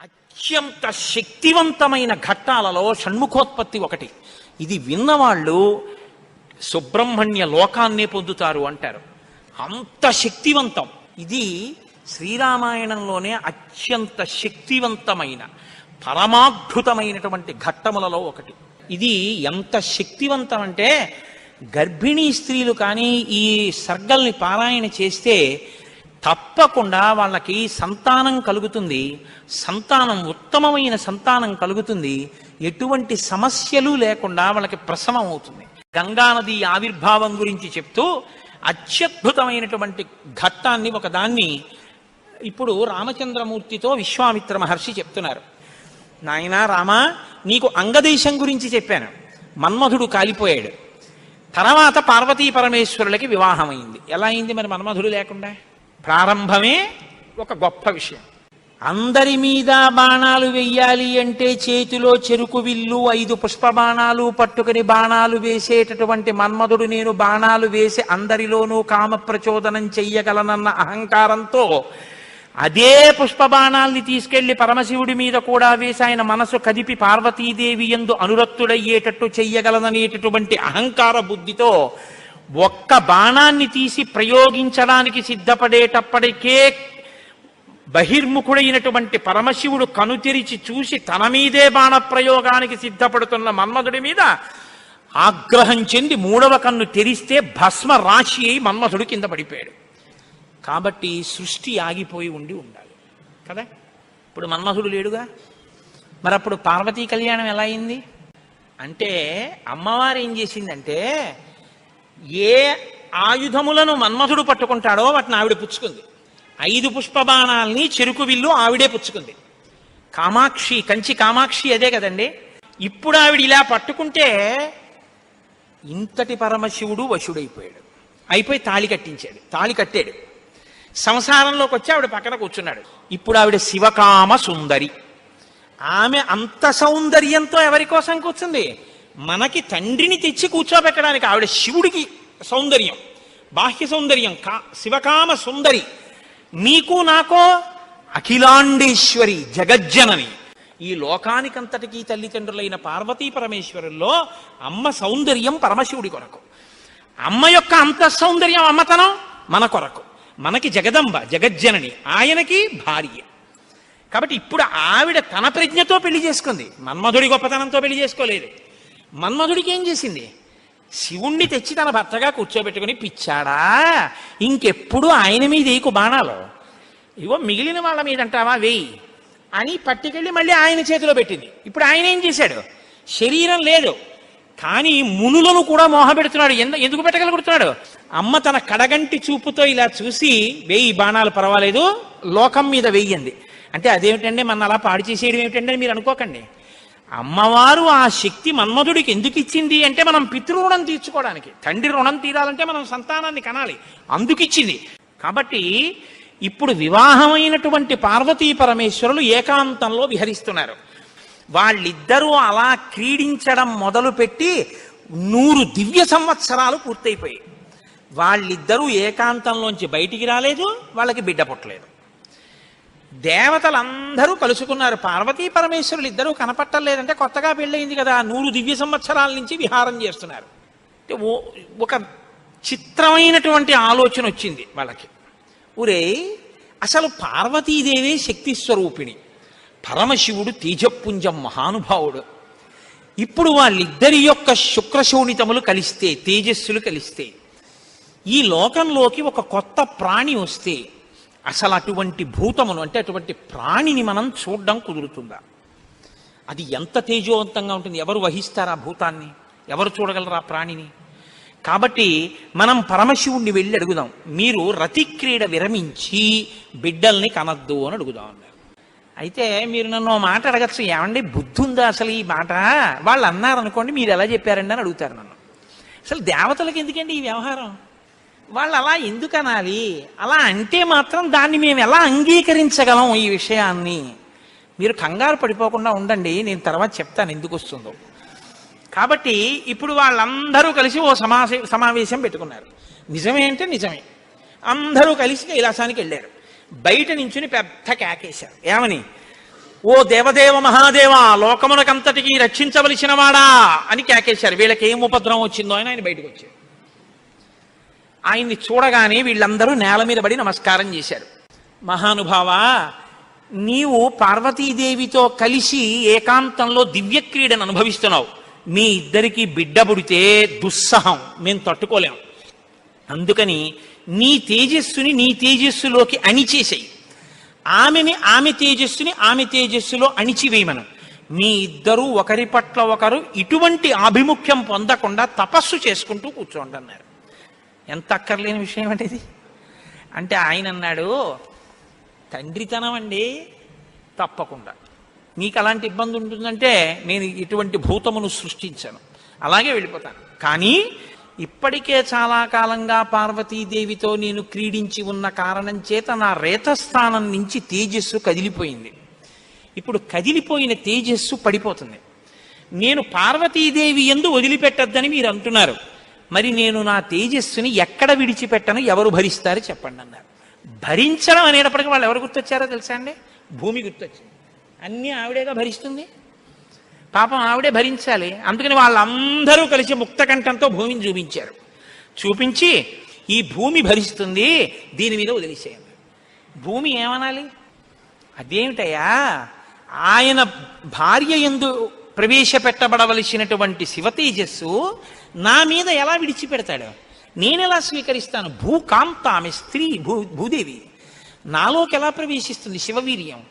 అత్యంత శక్తివంతమైన ఘట్టాలలో షణ్ముఖోత్పత్తి ఒకటి. ఇది విన్నవాళ్ళు సుబ్రహ్మణ్య లోకాన్నే పొందుతారు అంటారు. అంత శక్తివంతం. ఇది శ్రీరామాయణంలోనే అత్యంత శక్తివంతమైన పరమాద్భుతమైనటువంటి ఘట్టములలో ఒకటి. ఇది ఎంత శక్తివంతం అంటే గర్భిణీ స్త్రీలు కానీ ఈ సర్గల్ని పారాయణ చేస్తే తప్పకుండా వాళ్ళకి సంతానం కలుగుతుంది. సంతానం ఉత్తమమైన సంతానం కలుగుతుంది. ఎటువంటి సమస్యలు లేకుండా వాళ్ళకి ప్రసవం అవుతుంది. గంగానది ఆవిర్భావం గురించి చెప్తూ అత్యద్భుతమైనటువంటి ఘట్టాన్ని ఒకదాన్ని ఇప్పుడు రామచంద్రమూర్తితో విశ్వామిత్ర మహర్షి చెప్తున్నారు. నాయనా రామా, నీకు అంగదేశం గురించి చెప్పాను. మన్మధుడు కాలిపోయాడు. తర్వాత పార్వతీ పరమేశ్వరులకి వివాహమైంది. ఎలా అయింది మరి మన్మధుడు లేకుండా? ప్రారంభమే ఒక గొప్ప విషయం. అందరి మీద బాణాలు వెయ్యాలి అంటే చేతిలో చెరుకు విల్లు 5 పుష్ప బాణాలు పట్టుకుని బాణాలు వేసేటటువంటి మన్మధుడు నేను బాణాలు వేసి అందరిలోనూ కామ ప్రచోదనం చెయ్యగలనన్న అహంకారంతో అదే పుష్ప బాణాల్ని తీసుకెళ్లి పరమశివుడి మీద కూడా వేసి ఆయన మనసు కదిపి పార్వతీదేవి యందు అనురక్తుడయ్యేటట్టు చెయ్యగలననేటటువంటి అహంకార బుద్ధితో ఒక్క బాణాన్ని తీసి ప్రయోగించడానికి సిద్ధపడేటప్పటికే బహిర్ముఖుడైనటువంటి పరమశివుడు కనుతెరిచి చూసి తన మీదే బాణ ప్రయోగానికి సిద్ధపడుతున్న మన్మధుడి మీద ఆగ్రహం చెంది 3వ కన్ను తెరిస్తే భస్మ రాశి అయి మన్మధుడు కింద పడిపోయాడు. కాబట్టి సృష్టి ఆగిపోయి ఉండాలి కదా. ఇప్పుడు మన్మధుడు లేడుగా. మరి అప్పుడు పార్వతీ కళ్యాణం ఎలా అయింది అంటే అమ్మవారు ఏం చేసిందంటే ఏ ఆయుధములను మన్మధుడు పట్టుకుంటాడో వాటిని ఆవిడ పుచ్చుకుంది. 5 పుష్పబాణాల్ని చెరుకు విల్లు ఆవిడే పుచ్చుకుంది. కామాక్షి, కంచి కామాక్షి అదే కదండి. ఇప్పుడు ఆవిడ ఇలా పట్టుకుంటే ఇంతటి పరమశివుడు వశుడైపోయాడు. అయిపోయి తాళి కట్టాడు. సంసారంలోకి వచ్చి ఆవిడ పక్కన కూర్చున్నాడు. ఇప్పుడు ఆవిడ శివకామ సుందరి. ఆమె అంత సౌందర్యంతో ఎవరి కోసం కూర్చుంది? మనకి తండ్రిని తెచ్చి కూర్చోబెట్టడానికి. ఆవిడ శివుడికి సౌందర్యం, బాహ్య సౌందర్యం, శివకామ సుందరి. నీకు నాకో అఖిలాండేశ్వరి, జగజ్జనని. ఈ లోకానికంతటికీ తల్లిదండ్రులైన పార్వతీ పరమేశ్వరుల్లో అమ్మ సౌందర్యం పరమశివుడి కొరకు, అమ్మ యొక్క అంత సౌందర్యం అమ్మతనం మన కొరకు. మనకి జగదంబ, జగజ్జనని, ఆయనకి భార్య. కాబట్టి ఇప్పుడు ఆవిడ తన ప్రజ్ఞతో పెళ్లి చేసుకుంది, మన్మధుడి గొప్పతనంతో పెళ్లి చేసుకోలేదు. మన్మధుడికి ఏం చేసింది? శివుణ్ణి తెచ్చి తన భర్తగా కూర్చోబెట్టుకుని, పిచ్చాడా ఇంకెప్పుడు ఆయన మీద వేయకు బాణాలు, ఇగో మిగిలిన వాళ్ళ మీద అంటావా వేయి అని పట్టుకెళ్ళి మళ్ళీ ఆయన చేతిలో పెట్టింది. ఇప్పుడు ఆయన ఏం చేశాడు? శరీరం లేదు కానీ మునులను కూడా మోహపెడుతున్నాడు. ఎందుకు పెట్టగలుగుతున్నాడు? అమ్మ తన కడగంటి చూపుతో ఇలా చూసి వేయి బాణాలు పర్వాలేదు, లోకం మీద వెయ్యింది అంటే అదేమిటండి మన అలా పాడు చేసేయడం ఏమిటండి అని మీరు అనుకోకండి. అమ్మవారు ఆ శక్తి మన్మధుడికి ఎందుకు ఇచ్చింది అంటే మనం పితృరుణం తీర్చుకోవడానికి. తండ్రి రుణం తీరాలంటే మనం సంతానాన్ని కనాలి, అందుకు ఇచ్చింది. కాబట్టి ఇప్పుడు వివాహమైనటువంటి పార్వతీ పరమేశ్వరులు ఏకాంతంలో విహరిస్తున్నారు. వాళ్ళిద్దరూ అలా క్రీడించడం మొదలుపెట్టి 100 దివ్య సంవత్సరాలు పూర్తయిపోయాయి. వాళ్ళిద్దరూ ఏకాంతంలోంచి బయటికి రాలేదు, వాళ్ళకి బిడ్డ పుట్టలేదు. దేవతలందరూ కలుసుకున్నారు. పార్వతీ పరమేశ్వరులు ఇద్దరూ కనపట్టలేదంటే కొత్తగా పెళ్ళయింది కదా, 100 దివ్య సంవత్సరాల నుంచి విహారం చేస్తున్నారు. ఒక చిత్రమైనటువంటి ఆలోచన వచ్చింది వాళ్ళకి. ఒరే, అసలు పార్వతీదేవే శక్తి స్వరూపిణి, పరమశివుడు తేజపుంజం మహానుభావుడు. ఇప్పుడు వాళ్ళిద్దరి యొక్క శుక్రశోణితములు కలిస్తే, తేజస్సులు కలిస్తే, ఈ లోకంలోకి ఒక కొత్త ప్రాణి వస్తే అసలు అటువంటి భూతమును అంటే అటువంటి ప్రాణిని మనం చూడడం కుదురుతుందా? అది ఎంత తేజోవంతంగా ఉంటుంది? ఎవరు వహిస్తారు ఆ భూతాన్ని? ఎవరు చూడగలరు ఆ ప్రాణిని? కాబట్టి మనం పరమశివుణ్ణి వెళ్ళి అడుగుదాం, మీరు రతిక్రీడ విరమించి బిడ్డల్ని కనద్దు అని అడుగుదాం అన్నారు. అయితే మీరు నన్ను మాట అడగచ్చు, ఏమండి బుద్ధి ఉందా అసలు ఈ మాట? వాళ్ళు అన్నారనుకోండి, మీరు ఎలా చెప్పారండి అని అడుగుతారు నన్ను. అసలు దేవతలకు ఎందుకండి ఈ వ్యవహారం? వాళ్ళు అలా ఎందుకు అనాలి? అలా అంటే మాత్రం దాన్ని మేము ఎలా అంగీకరించగలం ఈ విషయాన్ని? మీరు కంగారు పడిపోకుండా ఉండండి, నేను తర్వాత చెప్తాను ఎందుకు వస్తుందో. కాబట్టి ఇప్పుడు వాళ్ళందరూ కలిసి ఓ సమావేశం పెట్టుకున్నారు. నిజమే అంటే నిజమే, అందరూ కలిసి కైలాసానికి వెళ్ళారు. బయట నించుని పెద్ద కేకేశారు. ఏమని? ఓ దేవదేవ మహాదేవ, లోకమునకంతటికి రక్షించవలసిన వాడా అని కేకేశారు. వీళ్ళకి ఏం ఉపద్రవం వచ్చిందో అని ఆయన బయటకు వచ్చారు. ఆయన్ని చూడగానే వీళ్ళందరూ నేల మీద పడి నమస్కారం చేశారు. మహానుభావా, నీవు పార్వతీదేవితో కలిసి ఏకాంతంలో దివ్యక్రీడను అనుభవిస్తున్నావు. మీ ఇద్దరికి బిడ్డ పుడితే దుస్సహం, మేము తట్టుకోలేం. అందుకని నీ తేజస్సుని నీ తేజస్సులోకి అణిచేసేయి, ఆమె తేజస్సుని ఆమె తేజస్సులో అణిచివేయమను. మీ ఇద్దరూ ఒకరి పట్ల ఒకరు ఇటువంటి ఆభిముఖ్యం పొందకుండా తపస్సు చేసుకుంటూ కూర్చోండి అన్నారు. ఎంత అక్కర్లేని విషయం అంటే ఇది. అంటే ఆయన అన్నాడు, తండ్రితనం అండి, తప్పకుండా నీకు అలాంటి ఇబ్బంది ఉంటుందంటే నేను ఇటువంటి భూతమును సృష్టించాను, అలాగే వెళ్ళిపోతాను. కానీ ఇప్పటికే చాలా కాలంగా పార్వతీదేవితో నేను క్రీడించి ఉన్న కారణం చేత నా రేతస్థానం నుంచి తేజస్సు కదిలిపోయింది. ఇప్పుడు కదిలిపోయిన తేజస్సు పడిపోతుంది. నేను పార్వతీదేవి యందు వదిలిపెట్టద్దని మీరు అంటున్నారు. మరి నేను నా తేజస్సుని ఎక్కడ విడిచిపెట్టను, ఎవరు భరిస్తారు చెప్పండి అన్నారు. భరించడం అనేటప్పటికీ వాళ్ళు ఎవరు గుర్తొచ్చారో తెలుసా అండి? భూమి గుర్తొచ్చింది. అన్నీ ఆవిడేగా భరిస్తుంది, పాపం ఆవిడే భరించాలి. అందుకని వాళ్ళందరూ కలిసి ముక్తకంఠంతో భూమిని చూపించారు. చూపించి ఈ భూమి భరిస్తుంది, దీని మీద వదిలేసేయండి. భూమి ఏమనాలి? అదేమిటయ్యా, ఆయన భార్య యందు ప్రవేశపెట్టబడవలసినటువంటి శివ తేజస్సు నా మీద ఎలా విడిచిపెడతాడు? నేనెలా స్వీకరిస్తాను? భూకాంత, ఆమె స్త్రీ, భూదేవి నాలోకి ఎలా ప్రవేశిస్తుంది? శివవీర్యం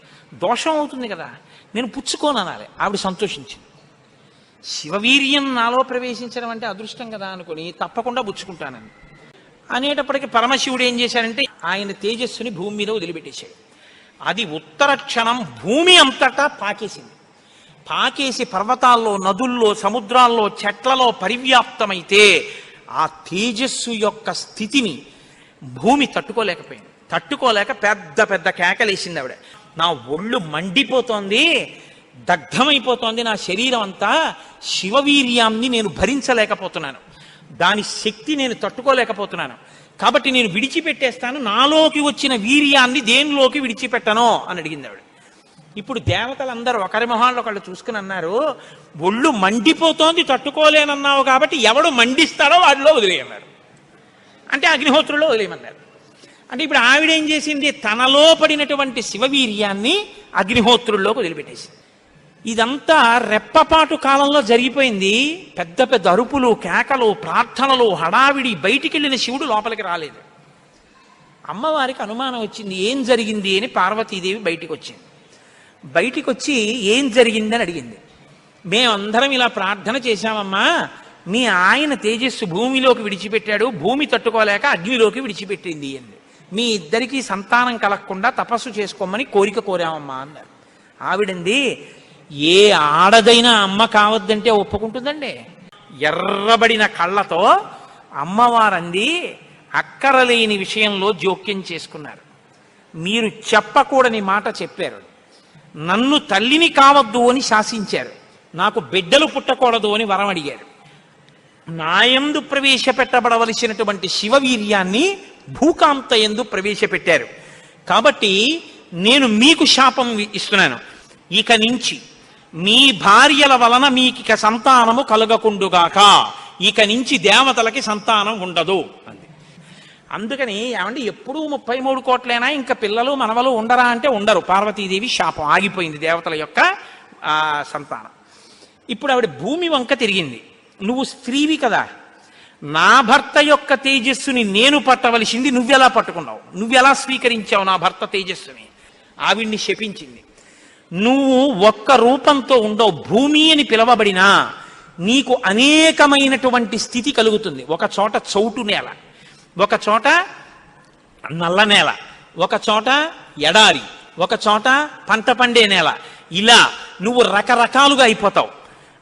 దోషం అవుతుంది కదా, నేను పుచ్చుకోననాలి. ఆవిడ సంతోషించింది. శివవీర్యం నాలో ప్రవేశించడం అంటే అదృష్టం కదా అనుకుని తప్పకుండా పుచ్చుకుంటానని అనేటప్పటికీ పరమశివుడు ఏం చేశాడంటే ఆయన తేజస్సుని భూమి మీద వదిలిపెట్టేశాడు. అది ఉత్తర క్షణం భూమి అంతటా పాకేసింది. పాకేసి పర్వతాల్లో, నదుల్లో, సముద్రాల్లో, చెట్లలో పరివ్యాప్తమైతే ఆ తేజస్సు యొక్క స్థితిని భూమి తట్టుకోలేకపోయింది. తట్టుకోలేక పెద్ద పెద్ద కేకలేసింది ఆవిడ. నా ఒళ్ళు మండిపోతోంది, దగ్ధమైపోతోంది నా శరీరం అంతా, శివవీర్యాన్ని నేను భరించలేకపోతున్నాను, దాని శక్తి నేను తట్టుకోలేకపోతున్నాను, కాబట్టి నేను విడిచిపెట్టేస్తాను, నాలోకి వచ్చిన వీర్యాన్ని దేనిలోకి విడిచిపెట్టను అని అడిగింది ఆవిడ. ఇప్పుడు దేవతలందరూ ఒకరి మొహాల్లో ఒకళ్ళు చూసుకుని అన్నారు, ఒళ్ళు మండిపోతోంది తట్టుకోలేనన్నావు కాబట్టి ఎవడు మండిస్తాడో వాడిలో వదిలేయన్నారు. అంటే అగ్నిహోత్రుల్లో వదిలేయమన్నారు. అంటే ఇప్పుడు ఆవిడేం చేసింది? తనలో పడినటువంటి శివవీర్యాన్ని అగ్నిహోత్రుల్లోకి వదిలిపెట్టేసింది. ఇదంతా రెప్పపాటు కాలంలో జరిగిపోయింది. పెద్ద పెద్ద అరుపులు, కేకలు, ప్రార్థనలు, హడావిడి. బయటికి వెళ్ళిన శివుడు లోపలికి రాలేదు. అమ్మవారికి అనుమానం వచ్చింది, ఏం జరిగింది అని. పార్వతీదేవి బయటికి వచ్చింది. బయటికి వచ్చి ఏం జరిగిందని అడిగింది. మేమందరం ఇలా ప్రార్థన చేశామమ్మా, మీ ఆయన తేజస్సు భూమిలోకి విడిచిపెట్టాడు, భూమి తట్టుకోలేక అగ్నిలోకి విడిచిపెట్టింది అంది. మీ ఇద్దరికీ సంతానం కలగకుండా తపస్సు చేసుకోమని కోరిక కోరామమ్మా అన్నారు. ఆవిడంది, ఏ ఆడదైనా అమ్మ కావద్దంటే ఒప్పుకుంటుందండి? ఎర్రబడిన కళ్ళతో అమ్మవారంది, అక్కరలేని విషయంలో జోక్యం చేసుకున్నారు. మీరు చెప్పకూడని మాట చెప్పారు. నన్ను తల్లిని కావద్దు అని శాసించారు. నాకు బిడ్డలు పుట్టకూడదు అని వరం అడిగారు. నాయందు ప్రవేశపెట్టబడవలసినటువంటి శివవీర్యాన్ని భూకాంత యందు ప్రవేశపెట్టారు. కాబట్టి నేను మీకు శాపం ఇస్తున్నాను, ఇక నుంచి మీ భార్యల వలన మీకిక సంతానము కలగకుండుగాక, ఇక నుంచి దేవతలకి సంతానం ఉండదు అంది. అందుకని ఏమంటే ఎప్పుడూ 33 కోట్లైనా ఇంకా పిల్లలు మనవలు ఉండరా అంటే ఉండరు. పార్వతీదేవి శాపం ఆగిపోయింది దేవతల యొక్క సంతానం. ఇప్పుడు ఆవిడ భూమి వంక తిరిగింది. నువ్వు స్త్రీవి కదా, నా భర్త యొక్క తేజస్సుని నేను పట్టవలసింది నువ్వెలా పట్టుకున్నావు, నువ్వెలా స్వీకరించావు నా భర్త తేజస్సుని? ఆవిడ్ని శపించింది. నువ్వు ఒక్క రూపంతో ఉండవు, భూమి అని పిలవబడినా నీకు అనేకమైనటువంటి స్థితి కలుగుతుంది. ఒక చోట చౌటు నేల, ఒక చోట నల్ల నేల, ఒక చోట ఎడారి, ఒక చోట పంట పండే నేల. ఇలా నువ్వు రకరకాలుగా అయిపోతావు.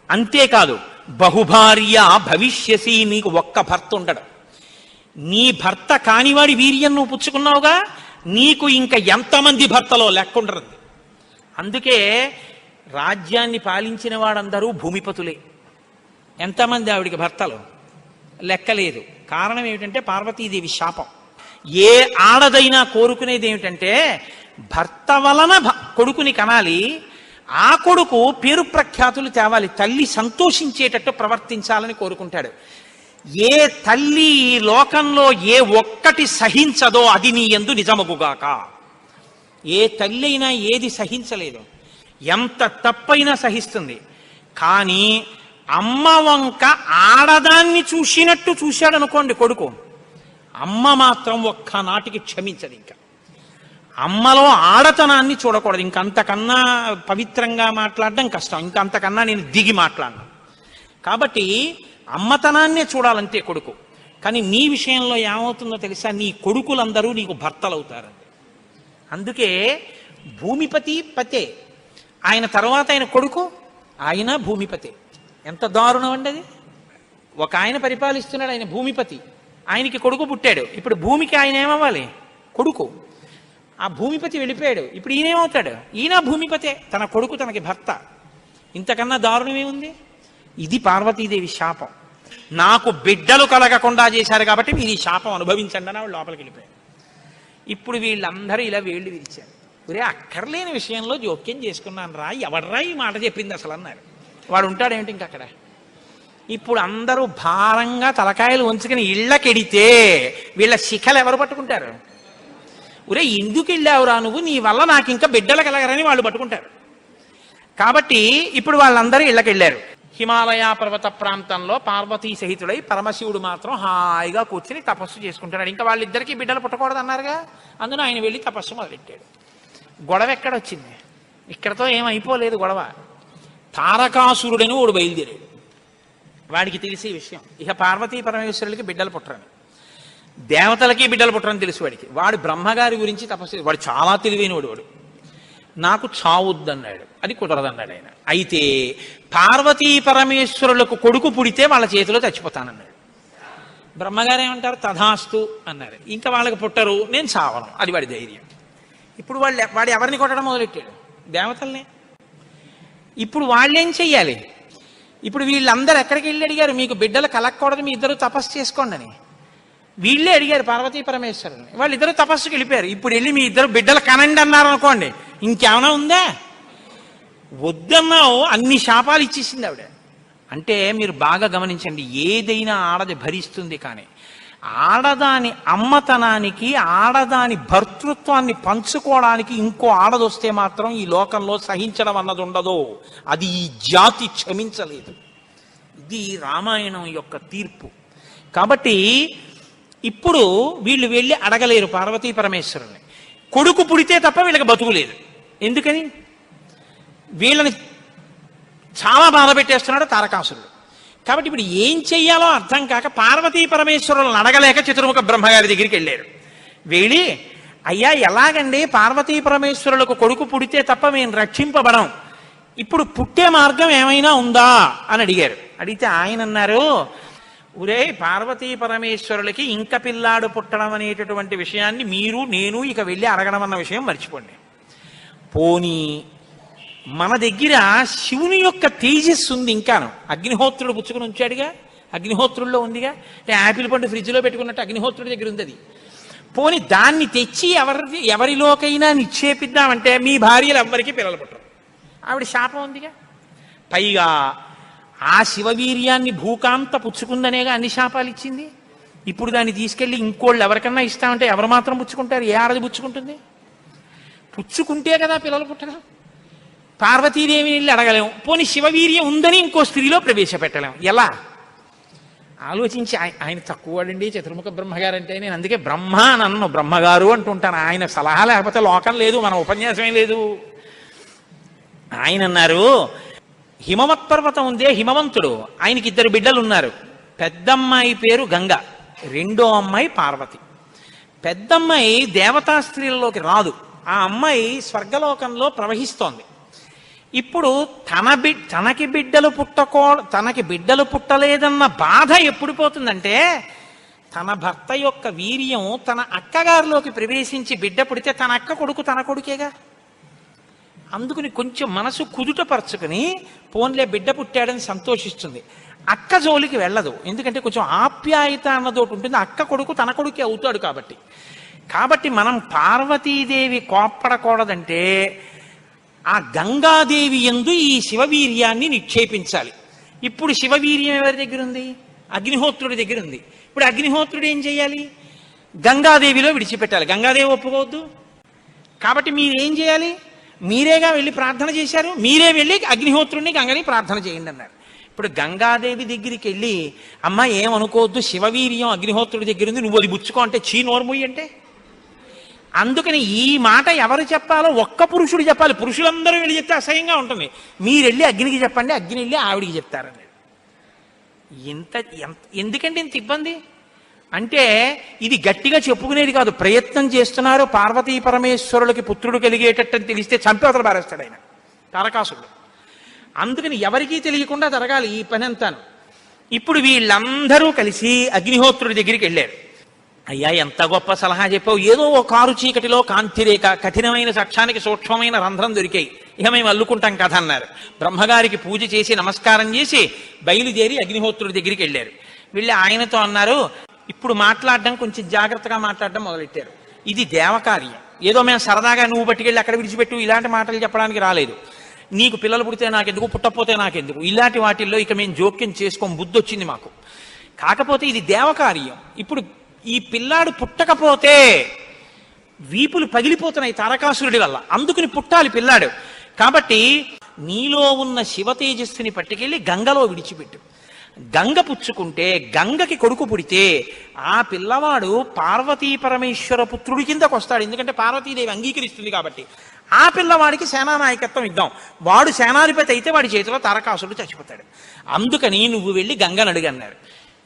అంతేకాదు, బహుభార్య భవిష్యసి, నీకు ఒక్క భర్త ఉండడు. నీ భర్త కానివాడి వీర్యం నువ్వు పుచ్చుకున్నావుగా, నీకు ఇంకా ఎంతమంది భర్తలో లెక్కుండరు. అందుకే రాజ్యాన్ని పాలించిన వాడందరూ భూమిపతులే. ఎంతమంది ఆవిడికి భర్తలు లెక్కలేదు. కారణం ఏమిటంటే పార్వతీదేవి శాపం. ఏ ఆడదైనా కోరుకునేది ఏమిటంటే భర్త వలన కొడుకుని కనాలి, ఆ కొడుకు పేరు ప్రఖ్యాతులు తేవాలి, తల్లి సంతోషించేటట్టు ప్రవర్తించాలని కోరుకుంటాడు. ఏ తల్లి ఈ లోకంలో ఏ ఒక్కటి సహించదో అది నీ యందు నిజమగుగాక. ఏ తల్లి అయినా ఏది సహించలేదు, ఎంత తప్పైనా సహిస్తుంది. కానీ అమ్మ వంక ఆడదాన్ని చూసినట్టు చూశాడనుకోండి కొడుకు, అమ్మ మాత్రం ఒక్కనాటికి క్షమించదు. ఇంకా అమ్మలో ఆడతనాన్ని చూడకూడదు. ఇంకంతకన్నా పవిత్రంగా మాట్లాడడం కష్టం, ఇంకంతకన్నా నేను దిగి మాట్లాడను. కాబట్టి అమ్మతనాన్నే చూడాలంతే కొడుకు. కానీ నీ విషయంలో ఏమవుతుందో తెలుసా, నీ కొడుకులందరూ నీకు భర్తలవుతారండి. అందుకే భూమిపతి పతే, ఆయన తర్వాత ఆయన కొడుకు, ఆయన భూమిపతి. ఎంత దారుణం అండి అది. ఒక ఆయన పరిపాలిస్తున్నాడు, ఆయన భూమిపతి, ఆయనకి కొడుకు పుట్టాడు. ఇప్పుడు భూమికి ఆయన ఏమవ్వాలి? కొడుకు. ఆ భూమిపతి వెళ్ళిపోయాడు, ఇప్పుడు ఈయనేమవుతాడు? ఈయన భూమిపతే, తన కొడుకు తనకి భర్త. ఇంతకన్నా దారుణమే ఉంది? ఇది పార్వతీదేవి శాపం. నాకు బిడ్డలు కలగకుండా చేశారు కాబట్టి మీరు ఈ శాపం అనుభవించండి అని వాళ్ళు లోపలికి వెళ్ళిపోయారు. ఇప్పుడు వీళ్ళందరూ ఇలా వేళ్ళు విరిచారు. ఒరే అక్కర్లేని విషయంలో జోక్యం చేసుకున్నాను రా, ఎవడ్రా ఈ మాట చెప్పింది అసలు అన్నారు. వాడు ఉంటాడేమిటి ఇంక అక్కడ. ఇప్పుడు అందరూ భారంగా తలకాయలు ఉంచుకుని ఇళ్ళకెడితే వీళ్ళ శిఖలు ఎవరు పట్టుకుంటారు? ఒరే ఎందుకు వెళ్ళావురా నువ్వు, నీ వల్ల నాకు ఇంకా బిడ్డలు కలగరని వాళ్ళు పట్టుకుంటారు. కాబట్టి ఇప్పుడు వాళ్ళందరూ ఇళ్ళకెళ్ళారు. హిమాలయ పర్వత ప్రాంతంలో పార్వతీ సహితుడై పరమశివుడు మాత్రం హాయిగా కూర్చుని తపస్సు చేసుకుంటున్నాడు. ఇంకా వాళ్ళిద్దరికీ బిడ్డలు పుట్టకూడదు అన్నారుగా, అందులో ఆయన వెళ్ళి తపస్సు మొదలెట్టాడు. గొడవ ఎక్కడొచ్చింది? ఇక్కడతో ఏమైపోలేదు గొడవ. తారకాసురుడని వాడు బయలుదేరాడు. వాడికి తెలిసే విషయం, ఇక పార్వతీ పరమేశ్వరులకి బిడ్డలు పుట్టరని, దేవతలకి బిడ్డలు పుట్టరని తెలుసు వాడికి. వాడు బ్రహ్మగారి గురించి తపస్సు, వాడు చాలా తెలివైనవాడు. వాడు నాకు చావుద్దన్నాడు, అది కుదరదన్నాడు ఆయన. అయితే పార్వతీ పరమేశ్వరులకు కొడుకు పుడితే వాళ్ళ చేతిలో చచ్చిపోతానన్నాడు. బ్రహ్మగారు ఏమంటారు? తథాస్తు అన్నారు. ఇంకా వాళ్ళకి పుట్టరు, నేను చావను, అది వాడి ధైర్యం. ఇప్పుడు వాడు ఎవరిని కొట్టడం మొదలెట్టాడు? దేవతల్ని. ఇప్పుడు వాళ్ళేం చెయ్యాలి? ఇప్పుడు వీళ్ళందరూ ఎక్కడికి వెళ్ళి అడిగారు, మీకు బిడ్డలు కలగకూడదు, మీ ఇద్దరు తపస్సు చేసుకోండి అని. వీళ్ళే అడిగారు పార్వతీ పరమేశ్వరుని. వాళ్ళిద్దరూ తపస్సుకి వెళ్ళిపోయారు. ఇప్పుడు వెళ్ళి మీ ఇద్దరు బిడ్డలు కనండి అన్నారు అనుకోండి, ఇంకేమైనా ఉందా? వద్దన్నావు, అన్ని శాపాలు ఇచ్చేసింది ఆవిడ. అంటే మీరు బాగా గమనించండి, ఏదైనా ఆడది భరిస్తుంది, కానీ ఆడదాని అమ్మతనానికి, ఆడదాని భర్తృత్వాన్ని పంచుకోవడానికి ఇంకో ఆడదొస్తే మాత్రం ఈ లోకంలో సహించడం అన్నది ఉండదు. అది ఈ జాతి క్షమించలేదు. ఇది రామాయణం యొక్క తీర్పు. కాబట్టి ఇప్పుడు వీళ్ళు వెళ్ళి అడగలేరు పార్వతీ పరమేశ్వరుని. కొడుకు పుడితే తప్ప వీళ్ళకి బతుకులేదు. ఎందుకని? వీళ్ళని చాలా బాధ పెట్టేస్తున్నాడు తారకాసురుడు. కాబట్టి ఇప్పుడు ఏం చెయ్యాలో అర్థం కాక పార్వతీ పరమేశ్వరులను అడగలేక చతుర్ముఖ బ్రహ్మగారి దగ్గరికి వెళ్ళారు. వెళ్ళి, అయ్యా ఎలాగండి పార్వతీ పరమేశ్వరులకు కొడుకు పుడితే తప్ప మేము రక్షింపబడం, ఇప్పుడు పుట్టే మార్గం ఏమైనా ఉందా అని అడిగారు. అడిగితే ఆయన అన్నారు, ఒరే పార్వతీ పరమేశ్వరులకి ఇంక పిల్లాడు పుట్టడం అనేటటువంటి విషయాన్ని మీరు నేను ఇక వెళ్ళి అడగడం అన్న విషయం మర్చిపోండి. పోనీ మన దగ్గర శివుని యొక్క తేజస్సు ఉంది ఇంకాను. అగ్నిహోత్రుడు పుచ్చుకుని ఉంచాడుగా, అగ్నిహోత్రుల్లో ఉందిగా. యాపిల్ పండు ఫ్రిడ్జ్లో పెట్టుకున్నట్టు అగ్నిహోత్రుడి దగ్గర ఉంది అది. పోనీ దాన్ని తెచ్చి ఎవరిలోకైనా నిక్షేపిద్దామంటే మీ భార్యలు ఎవ్వరికీ పిల్లలు పుట్టరు, ఆవిడ శాపం ఉందిగా. పైగా ఆ శివవీర్యాన్ని భూకాంత పుచ్చుకుందనేగా అన్ని శాపాలు ఇచ్చింది. ఇప్పుడు దాన్ని తీసుకెళ్ళి ఇంకోళ్ళు ఎవరికన్నా ఇస్తామంటే ఎవరు మాత్రం పుచ్చుకుంటారు? ఏ ఆడది పుచ్చుకుంటుంది? పుచ్చుకుంటే కదా పిల్లలు పుట్టడం. పార్వతీదేవిని వెళ్ళి అడగలేము, పోనీ శివవీర్యం ఉందని ఇంకో స్త్రీలో ప్రవేశపెట్టలేము. ఎలా ఆలోచించి, ఆయన తక్కువవాడండి చతుర్ముఖ బ్రహ్మగారు అంటే. నేను అందుకే బ్రహ్మ నన్ను బ్రహ్మగారు అంటుంటాను. ఆయన సలహా లేకపోతే లోకం లేదు, మన ఉపన్యాసమే లేదు. ఆయన అన్నారు, హిమవత్ పర్వతం ఉందే హిమవంతుడు, ఆయనకి 2 బిడ్డలు ఉన్నారు. పెద్దమ్మాయి పేరు గంగ, రెండో అమ్మాయి పార్వతి. పెద్దమ్మాయి దేవతా స్త్రీలలోకి రాదు, ఆ అమ్మాయి స్వర్గలోకంలో ప్రవహిస్తోంది. ఇప్పుడు తనకి బిడ్డలు పుట్టలేదన్న బాధ ఎప్పుడు పోతుందంటే, తన భర్త యొక్క వీర్యం తన అక్కగారిలోకి ప్రవేశించి బిడ్డ పుడితే తన అక్క కొడుకు తన కొడుకేగా. అందుకుని కొంచెం మనసు కుదుటపరుచుకుని పోన్లే బిడ్డ పుట్టాడని సంతోషిస్తుంది. అక్క జోలికి వెళ్ళదు, ఎందుకంటే కొంచెం ఆప్యాయత అన్నదోటి ఉంటుంది. అక్క కొడుకు తన కొడుకే అవుతాడు కాబట్టి. కాబట్టి మనం పార్వతీదేవి కోప్పడకూడదంటే ఆ గంగాదేవి యందు ఈ శివవీర్యాన్ని నిక్షేపించాలి. ఇప్పుడు శివవీర్యం ఎవరి దగ్గర ఉంది? అగ్నిహోత్రుడి దగ్గర ఉంది. ఇప్పుడు అగ్నిహోత్రుడు ఏం చేయాలి? గంగాదేవిలో విడిచిపెట్టాలి. గంగాదేవి ఒప్పుకోవద్దు. కాబట్టి మీరేం చేయాలి? మీరేగా వెళ్ళి ప్రార్థన చేశారు, మీరే వెళ్ళి అగ్నిహోత్రుడిని గంగని ప్రార్థన చేయండి అన్నారు. ఇప్పుడు గంగాదేవి దగ్గరికి వెళ్ళి అమ్మ ఏమనుకోవద్దు, శివవీర్యం అగ్నిహోత్రుడి దగ్గర ఉంది, నువ్వు అది బుచ్చుకో అంటే చీ నోర్ముయ్యి అంటే. అందుకని ఈ మాట ఎవరు చెప్పాలో ఒక్క పురుషుడు చెప్పాలి. పురుషులందరూ వెళ్ళి చెప్తే అసహ్యంగా ఉంటుంది. మీరు వెళ్ళి అగ్నికి చెప్పండి, అగ్ని వెళ్ళి ఆవిడికి చెప్తారని. ఎందుకంటే ఇంత ఇబ్బంది అంటే ఇది గట్టిగా చెప్పుకునేది కాదు. ప్రయత్నం చేస్తున్నారు పార్వతీ పరమేశ్వరులకి పుత్రుడు కలిగేటట్టని తెలిస్తే చంపేవతలు పారేస్తాడు ఆయన తారకాసురుడు. అందుకని ఎవరికీ తెలియకుండా జరగాలి ఈ పని అంతాను. ఇప్పుడు వీళ్ళందరూ కలిసి అగ్నిహోత్రుడి దగ్గరికి వెళ్ళారు. అయ్యా ఎంత గొప్ప సలహా చెప్పావు, ఏదో ఓ కారు చీకటిలో కాంతిరేఖ, కఠినమైన సాక్ష్యానికి సూక్ష్మమైన రంధ్రం దొరికాయి, ఇక మేము అల్లుకుంటాం కథ అన్నారు. బ్రహ్మగారికి పూజ చేసి నమస్కారం చేసి బయలుదేరి అగ్నిహోత్రుడి దగ్గరికి వెళ్ళారు. వెళ్ళి ఆయనతో అన్నారు, ఇప్పుడు మాట్లాడడం కొంచెం జాగ్రత్తగా మాట్లాడడం మొదలెట్టారు. ఇది దేవకార్యం, ఏదో మేము సరదాగా నువ్వు పట్టుకెళ్ళి అక్కడ విడిచిపెట్టు ఇలాంటి మాటలు చెప్పడానికి రాలేదు. నీకు పిల్లలు పుడితే నాకెందుకు, పుట్టకపోతే నాకెందుకు, ఇలాంటి వాటిల్లో ఇక మేము జోక్యం చేసుకోం, బుద్ధి వచ్చింది మాకు. కాకపోతే ఇది దేవకార్యం. ఇప్పుడు ఈ పిల్లాడు పుట్టకపోతే వీపులు పగిలిపోతున్నాయి తారకాసురుడి వల్ల, అందుకుని పుట్టాలి పిల్లాడు. కాబట్టి నీలో ఉన్న శివ తేజస్సుని పట్టుకెళ్ళి గంగలో విడిచిపెట్టు. గంగ పుచ్చుకుంటే, గంగకి కొడుకు పుడితే ఆ పిల్లవాడు పార్వతీ పరమేశ్వర పుత్రుడి కిందకు వస్తాడు. ఎందుకంటే పార్వతీదేవి అంగీకరిస్తుంది కాబట్టి. ఆ పిల్లవాడికి సేనానాయకత్వం ఇద్దాం, వాడు సేనాధిపతి అయితే వాడి చేతిలో తారకాసురుడు చచ్చిపోతాడు. అందుకని నువ్వు వెళ్ళి గంగను అడుగన్నారు.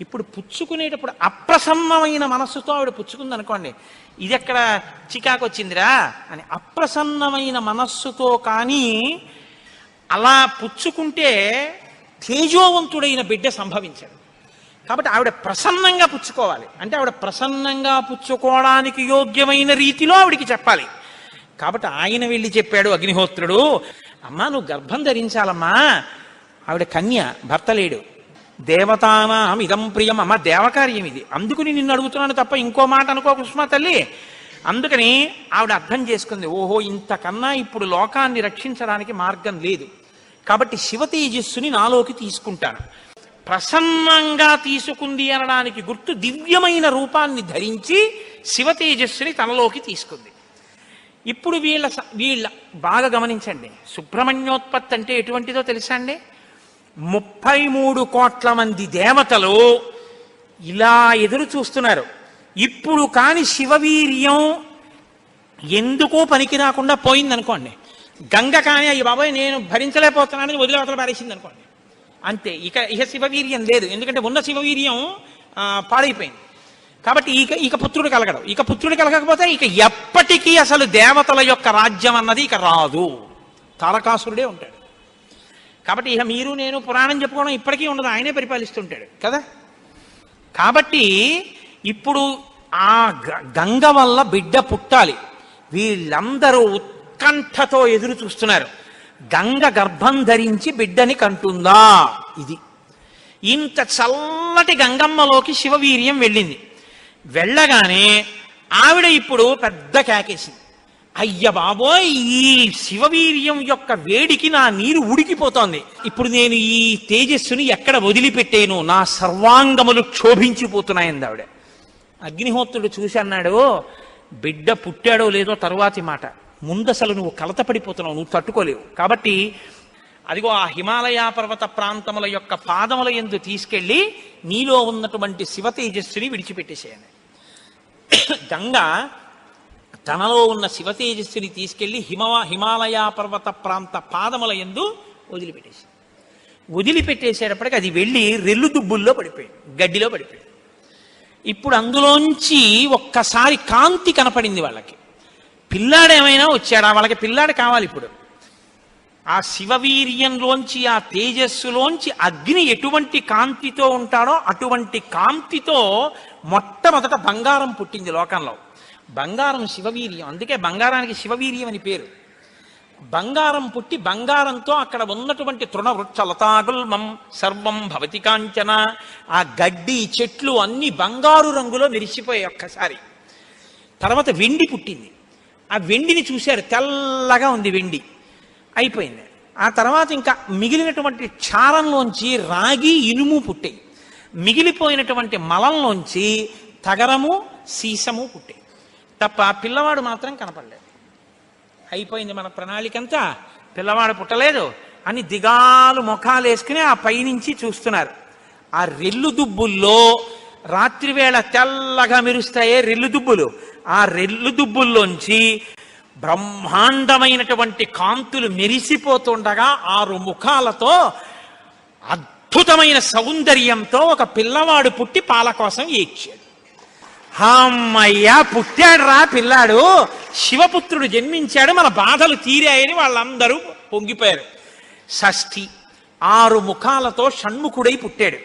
ఇప్పుడు పుచ్చుకునేటప్పుడు అప్రసన్నమైన మనస్సుతో ఆవిడ పుచ్చుకుంది అనుకోండి, ఇది ఎక్కడ చికాకు వచ్చిందిరా అని. అప్రసన్నమైన మనస్సుతో కానీ అలా పుచ్చుకుంటే తేజోవంతుడైన బిడ్డ సంభవించాడు. కాబట్టి ఆవిడ ప్రసన్నంగా పుచ్చుకోవాలి. అంటే ఆవిడ ప్రసన్నంగా పుచ్చుకోవడానికి యోగ్యమైన రీతిలో ఆవిడికి చెప్పాలి. కాబట్టి ఆయన వెళ్ళి చెప్పాడు అగ్నిహోత్రుడు, అమ్మా నువ్వు గర్భం ధరించాలమ్మా, ఆవిడ కన్య, భర్త లేడు. దేవతానాం ఇదం ప్రియం, అమ్మ దేవకార్యం ఇది, అందుకుని నిన్ను అడుగుతున్నాను తప్ప ఇంకో మాట అనుకో కుష్మా తల్లి. అందుకని ఆవిడ అర్థం చేసుకుంది, ఓహో ఇంతకన్నా ఇప్పుడు లోకాన్ని రక్షించడానికి మార్గం లేదు, కాబట్టి శివ తేజస్సుని నాలోకి తీసుకుంటాను. ప్రసన్నంగా తీసుకుంది అనడానికి గుర్తు దివ్యమైన రూపాన్ని ధరించి శివ తేజస్సుని తనలోకి తీసుకుంది. ఇప్పుడు వీళ్ళ బాగా గమనించండి, సుబ్రహ్మణ్యోత్పత్తి అంటే ఎటువంటిదో తెలుసా అండి? 33 కోట్ల మంది దేవతలు ఇలా ఎదురు చూస్తున్నారు. ఇప్పుడు కాని శివవీర్యం ఎందుకో పనికి రాకుండా పోయిందనుకోండి, గంగ కానీ అయ్యి బాబాయ్ నేను భరించలేకపోతున్నానని వదిలేవతలు పారేసింది అనుకోండి, అంతే. ఇక శివవీర్యం లేదు, ఎందుకంటే ఉన్న శివవీర్యం పాడైపోయింది. కాబట్టి ఇక పుత్రుడు కలగడు. ఇక పుత్రుడు కలగకపోతే ఇక ఎప్పటికీ అసలు దేవతల యొక్క రాజ్యం అన్నది ఇక రాదు, తారకాసురుడే ఉంటాడు. కాబట్టి ఇక మీరు నేను పురాణం చెప్పుకోవడం ఇప్పటికీ ఉండదు, ఆయనే పరిపాలిస్తుంటాడు కదా. కాబట్టి ఇప్పుడు ఆ గంగ వల్ల బిడ్డ పుట్టాలి. వీళ్ళందరూ ఉత్కంఠతో ఎదురు చూస్తున్నారు, గంగ గర్భం ధరించి బిడ్డని కంటుందా. ఇది ఇంత చల్లటి గంగమ్మలోకి శివవీర్యం వెళ్ళింది. వెళ్ళగానే ఆవిడ ఇప్పుడు పెద్ద కేకేసింది, అయ్య బాబోయ్ ఈ శివవీర్యం యొక్క వేడికి నా నీరు ఉడికిపోతోంది, ఇప్పుడు నేను ఈ తేజస్సుని ఎక్కడ వదిలిపెట్టేను, నా సర్వాంగములు క్షోభించిపోతున్నాయంది ఆవిడ. అగ్నిహోత్రుడు చూసి అన్నాడు, బిడ్డ పుట్టాడో లేదో తరువాతి మాట, ముందసలు నువ్వు కలతపడిపోతున్నావు, నువ్వు తట్టుకోలేవు. కాబట్టి అదిగో ఆ హిమాలయ పర్వత ప్రాంతముల యొక్క పాదముల యందు తీసుకెళ్ళి నీలో ఉన్నటువంటి శివ తేజస్సుని విడిచిపెట్టేసేయండి. గంగ తనలో ఉన్న శివ తేజస్సుని తీసుకెళ్లి హిమాలయ పర్వత ప్రాంత పాదముల యందు వదిలిపెట్టేసేటప్పటికి అది వెళ్ళి రెల్లు దుబ్బుల్లో పడిపోయింది, గడ్డిలో పడిపోయింది. ఇప్పుడు అందులోంచి ఒక్కసారి కాంతి కనపడింది వాళ్ళకి. పిల్లాడేమైనా వచ్చాడా? వాళ్ళకి పిల్లాడు కావాలి. ఇప్పుడు ఆ శివవీర్యంలోంచి, ఆ తేజస్సులోంచి అగ్ని ఎటువంటి కాంతితో ఉంటాడో అటువంటి కాంతితో మొట్టమొదట బంగారం పుట్టింది లోకంలో. బంగారం శివవీర్యం, అందుకే బంగారానికి శివవీర్యం అని పేరు. బంగారం పుట్టి బంగారంతో అక్కడ ఉన్నటువంటి తృణవృక్ష లతాగుల్మం సర్వం భవతి కాంచన, ఆ గడ్డి చెట్లు అన్ని బంగారు రంగులో మెరిసిపోయాయి. ఒక్కసారి తర్వాత వెండి పుట్టింది. ఆ వెండిని చూశారు, తెల్లగా ఉంది వెండి. అయిపోయింది. ఆ తర్వాత ఇంకా మిగిలినటువంటి క్షారంలోంచి రాగి ఇనుము పుట్టాయి. మిగిలిపోయినటువంటి మలంలోంచి తగరము సీసము పుట్టాయి తప్ప పిల్లవాడు మాత్రం కనపడలేదు. అయిపోయింది మన ప్రణాళికంతా, పిల్లవాడు పుట్టలేదు అని దిగాలు ముఖాలు వేసుకుని ఆ పైనుంచి చూస్తున్నారు. ఆ రెల్లు దుబ్బుల్లో రాత్రివేళ తెల్లగా మెరుస్తాయే రెల్లు దుబ్బులు, ఆ రెల్లు దుబ్బుల్లోంచి బ్రహ్మాండమైనటువంటి కాంతులు మెరిసిపోతుండగా 6 ముఖాలతో అద్భుతమైన సౌందర్యంతో ఒక పిల్లవాడు పుట్టి పాల కోసం ఏడ్చాడు. అమ్మయ్యా, పుట్టాడు రా పిల్లాడు, శివపుత్రుడు జన్మించాడు, మన బాధలు తీరాయని వాళ్ళందరూ పొంగిపోయారు. షష్ఠి 6 ముఖాలతో షణ్ముఖుడై పుట్టాడు.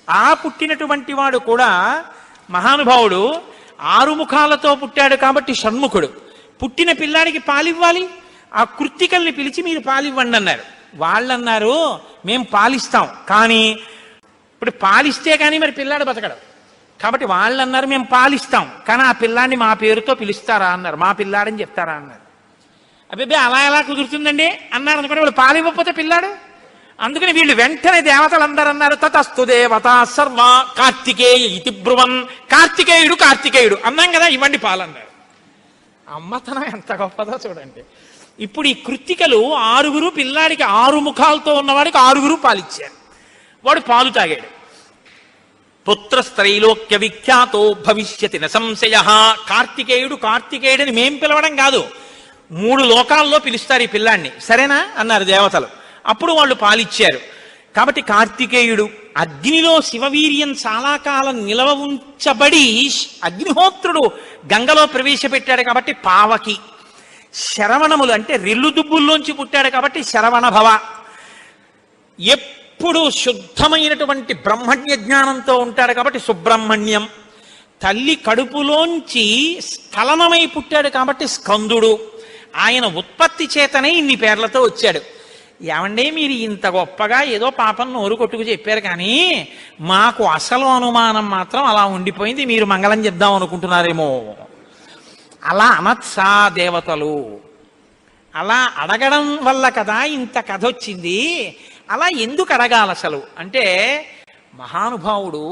ఆ పుట్టినటువంటి వాడు కూడా మహానుభావుడు 6 ముఖాలతో పుట్టాడు కాబట్టి షణ్ముఖుడు. పుట్టిన పిల్లాడికి పాలివ్వాలి, ఆ కృత్తికల్ని పిలిచి మీరు పాలివ్వండి అన్నారు. వాళ్ళన్నారు మేం పాలిస్తాం, కానీ ఇప్పుడు పాలిస్తే కానీ మరి పిల్లాడు బతకడం. కాబట్టి వాళ్ళన్నారు మేము పాలిస్తాం, కానీ ఆ పిల్లాడిని మా పేరుతో పిలుస్తారా అన్నారు, మా పిల్లాడని చెప్తారా అన్నారు. అబ్బే అలా ఎలా కుదురుతుందండి అన్నారు అనుకోండి. వాళ్ళు పాలివ్వకపోతే పిల్లాడు. అందుకని వీళ్ళు వెంటనే దేవతలందరూ అన్నారు తతస్తు దేవత సర్వ కార్తికేయ ఇతి బ్రువన్, కార్తికేయుడు అన్నాం కదా, ఇవ్వండి పాలన్నారు. అమ్మతనం ఎంత గొప్పదో చూడండి. ఇప్పుడు ఈ కృత్తికలు 6 పిల్లాడికి 6 ముఖాలతో ఉన్నవాడికి 6 పాలిచ్చారు. వాడు పాలు తాగాడు. పుత్రస్త్రైలోక్య విఖ్యాతో భవిష్యతి న సంశయ. కార్తికేయుడని మేం పిలవడం కాదు, 3 లోకాల్లో పిలుస్తారు ఈ పిల్లాన్ని, సరేనా అన్నారు దేవతలు. అప్పుడు వాళ్ళు పాలిచ్చారు. కాబట్టి కార్తికేయుడు. అగ్నిలో శివవీర్యం చాలా కాలం నిలవ ఉంచబడి అగ్నిహోత్రుడు గంగలో ప్రవేశపెట్టాడు కాబట్టి పావకి. శరవణములు అంటే రెల్లు దుబ్బుల్లోంచి పుట్టాడు కాబట్టి శరవణభవ. ఎప్పుడు శుద్ధమైనటువంటి బ్రహ్మణ్య జ్ఞానంతో ఉంటాడు కాబట్టి సుబ్రహ్మణ్యం. తల్లి కడుపులోంచి స్ఖలనమై పుట్టాడు కాబట్టి స్కందుడు. ఆయన ఉత్పత్తి చేతనే ఇన్ని పేర్లతో వచ్చాడు. ఏమంటే మీరు ఇంత గొప్పగా ఏదో పాపం నోరు కొట్టుకు చెప్పారు, కానీ మాకు అసలు అనుమానం మాత్రం అలా ఉండిపోయింది, మీరు మంగళం చెప్దాం అనుకుంటున్నారేమో. అలా అనత్సా దేవతలు, అలా అడగడం వల్ల కదా ఇంత కథ వచ్చింది. అలా ఎందుకు అడగాలి అసలు అంటే, మహానుభావుడు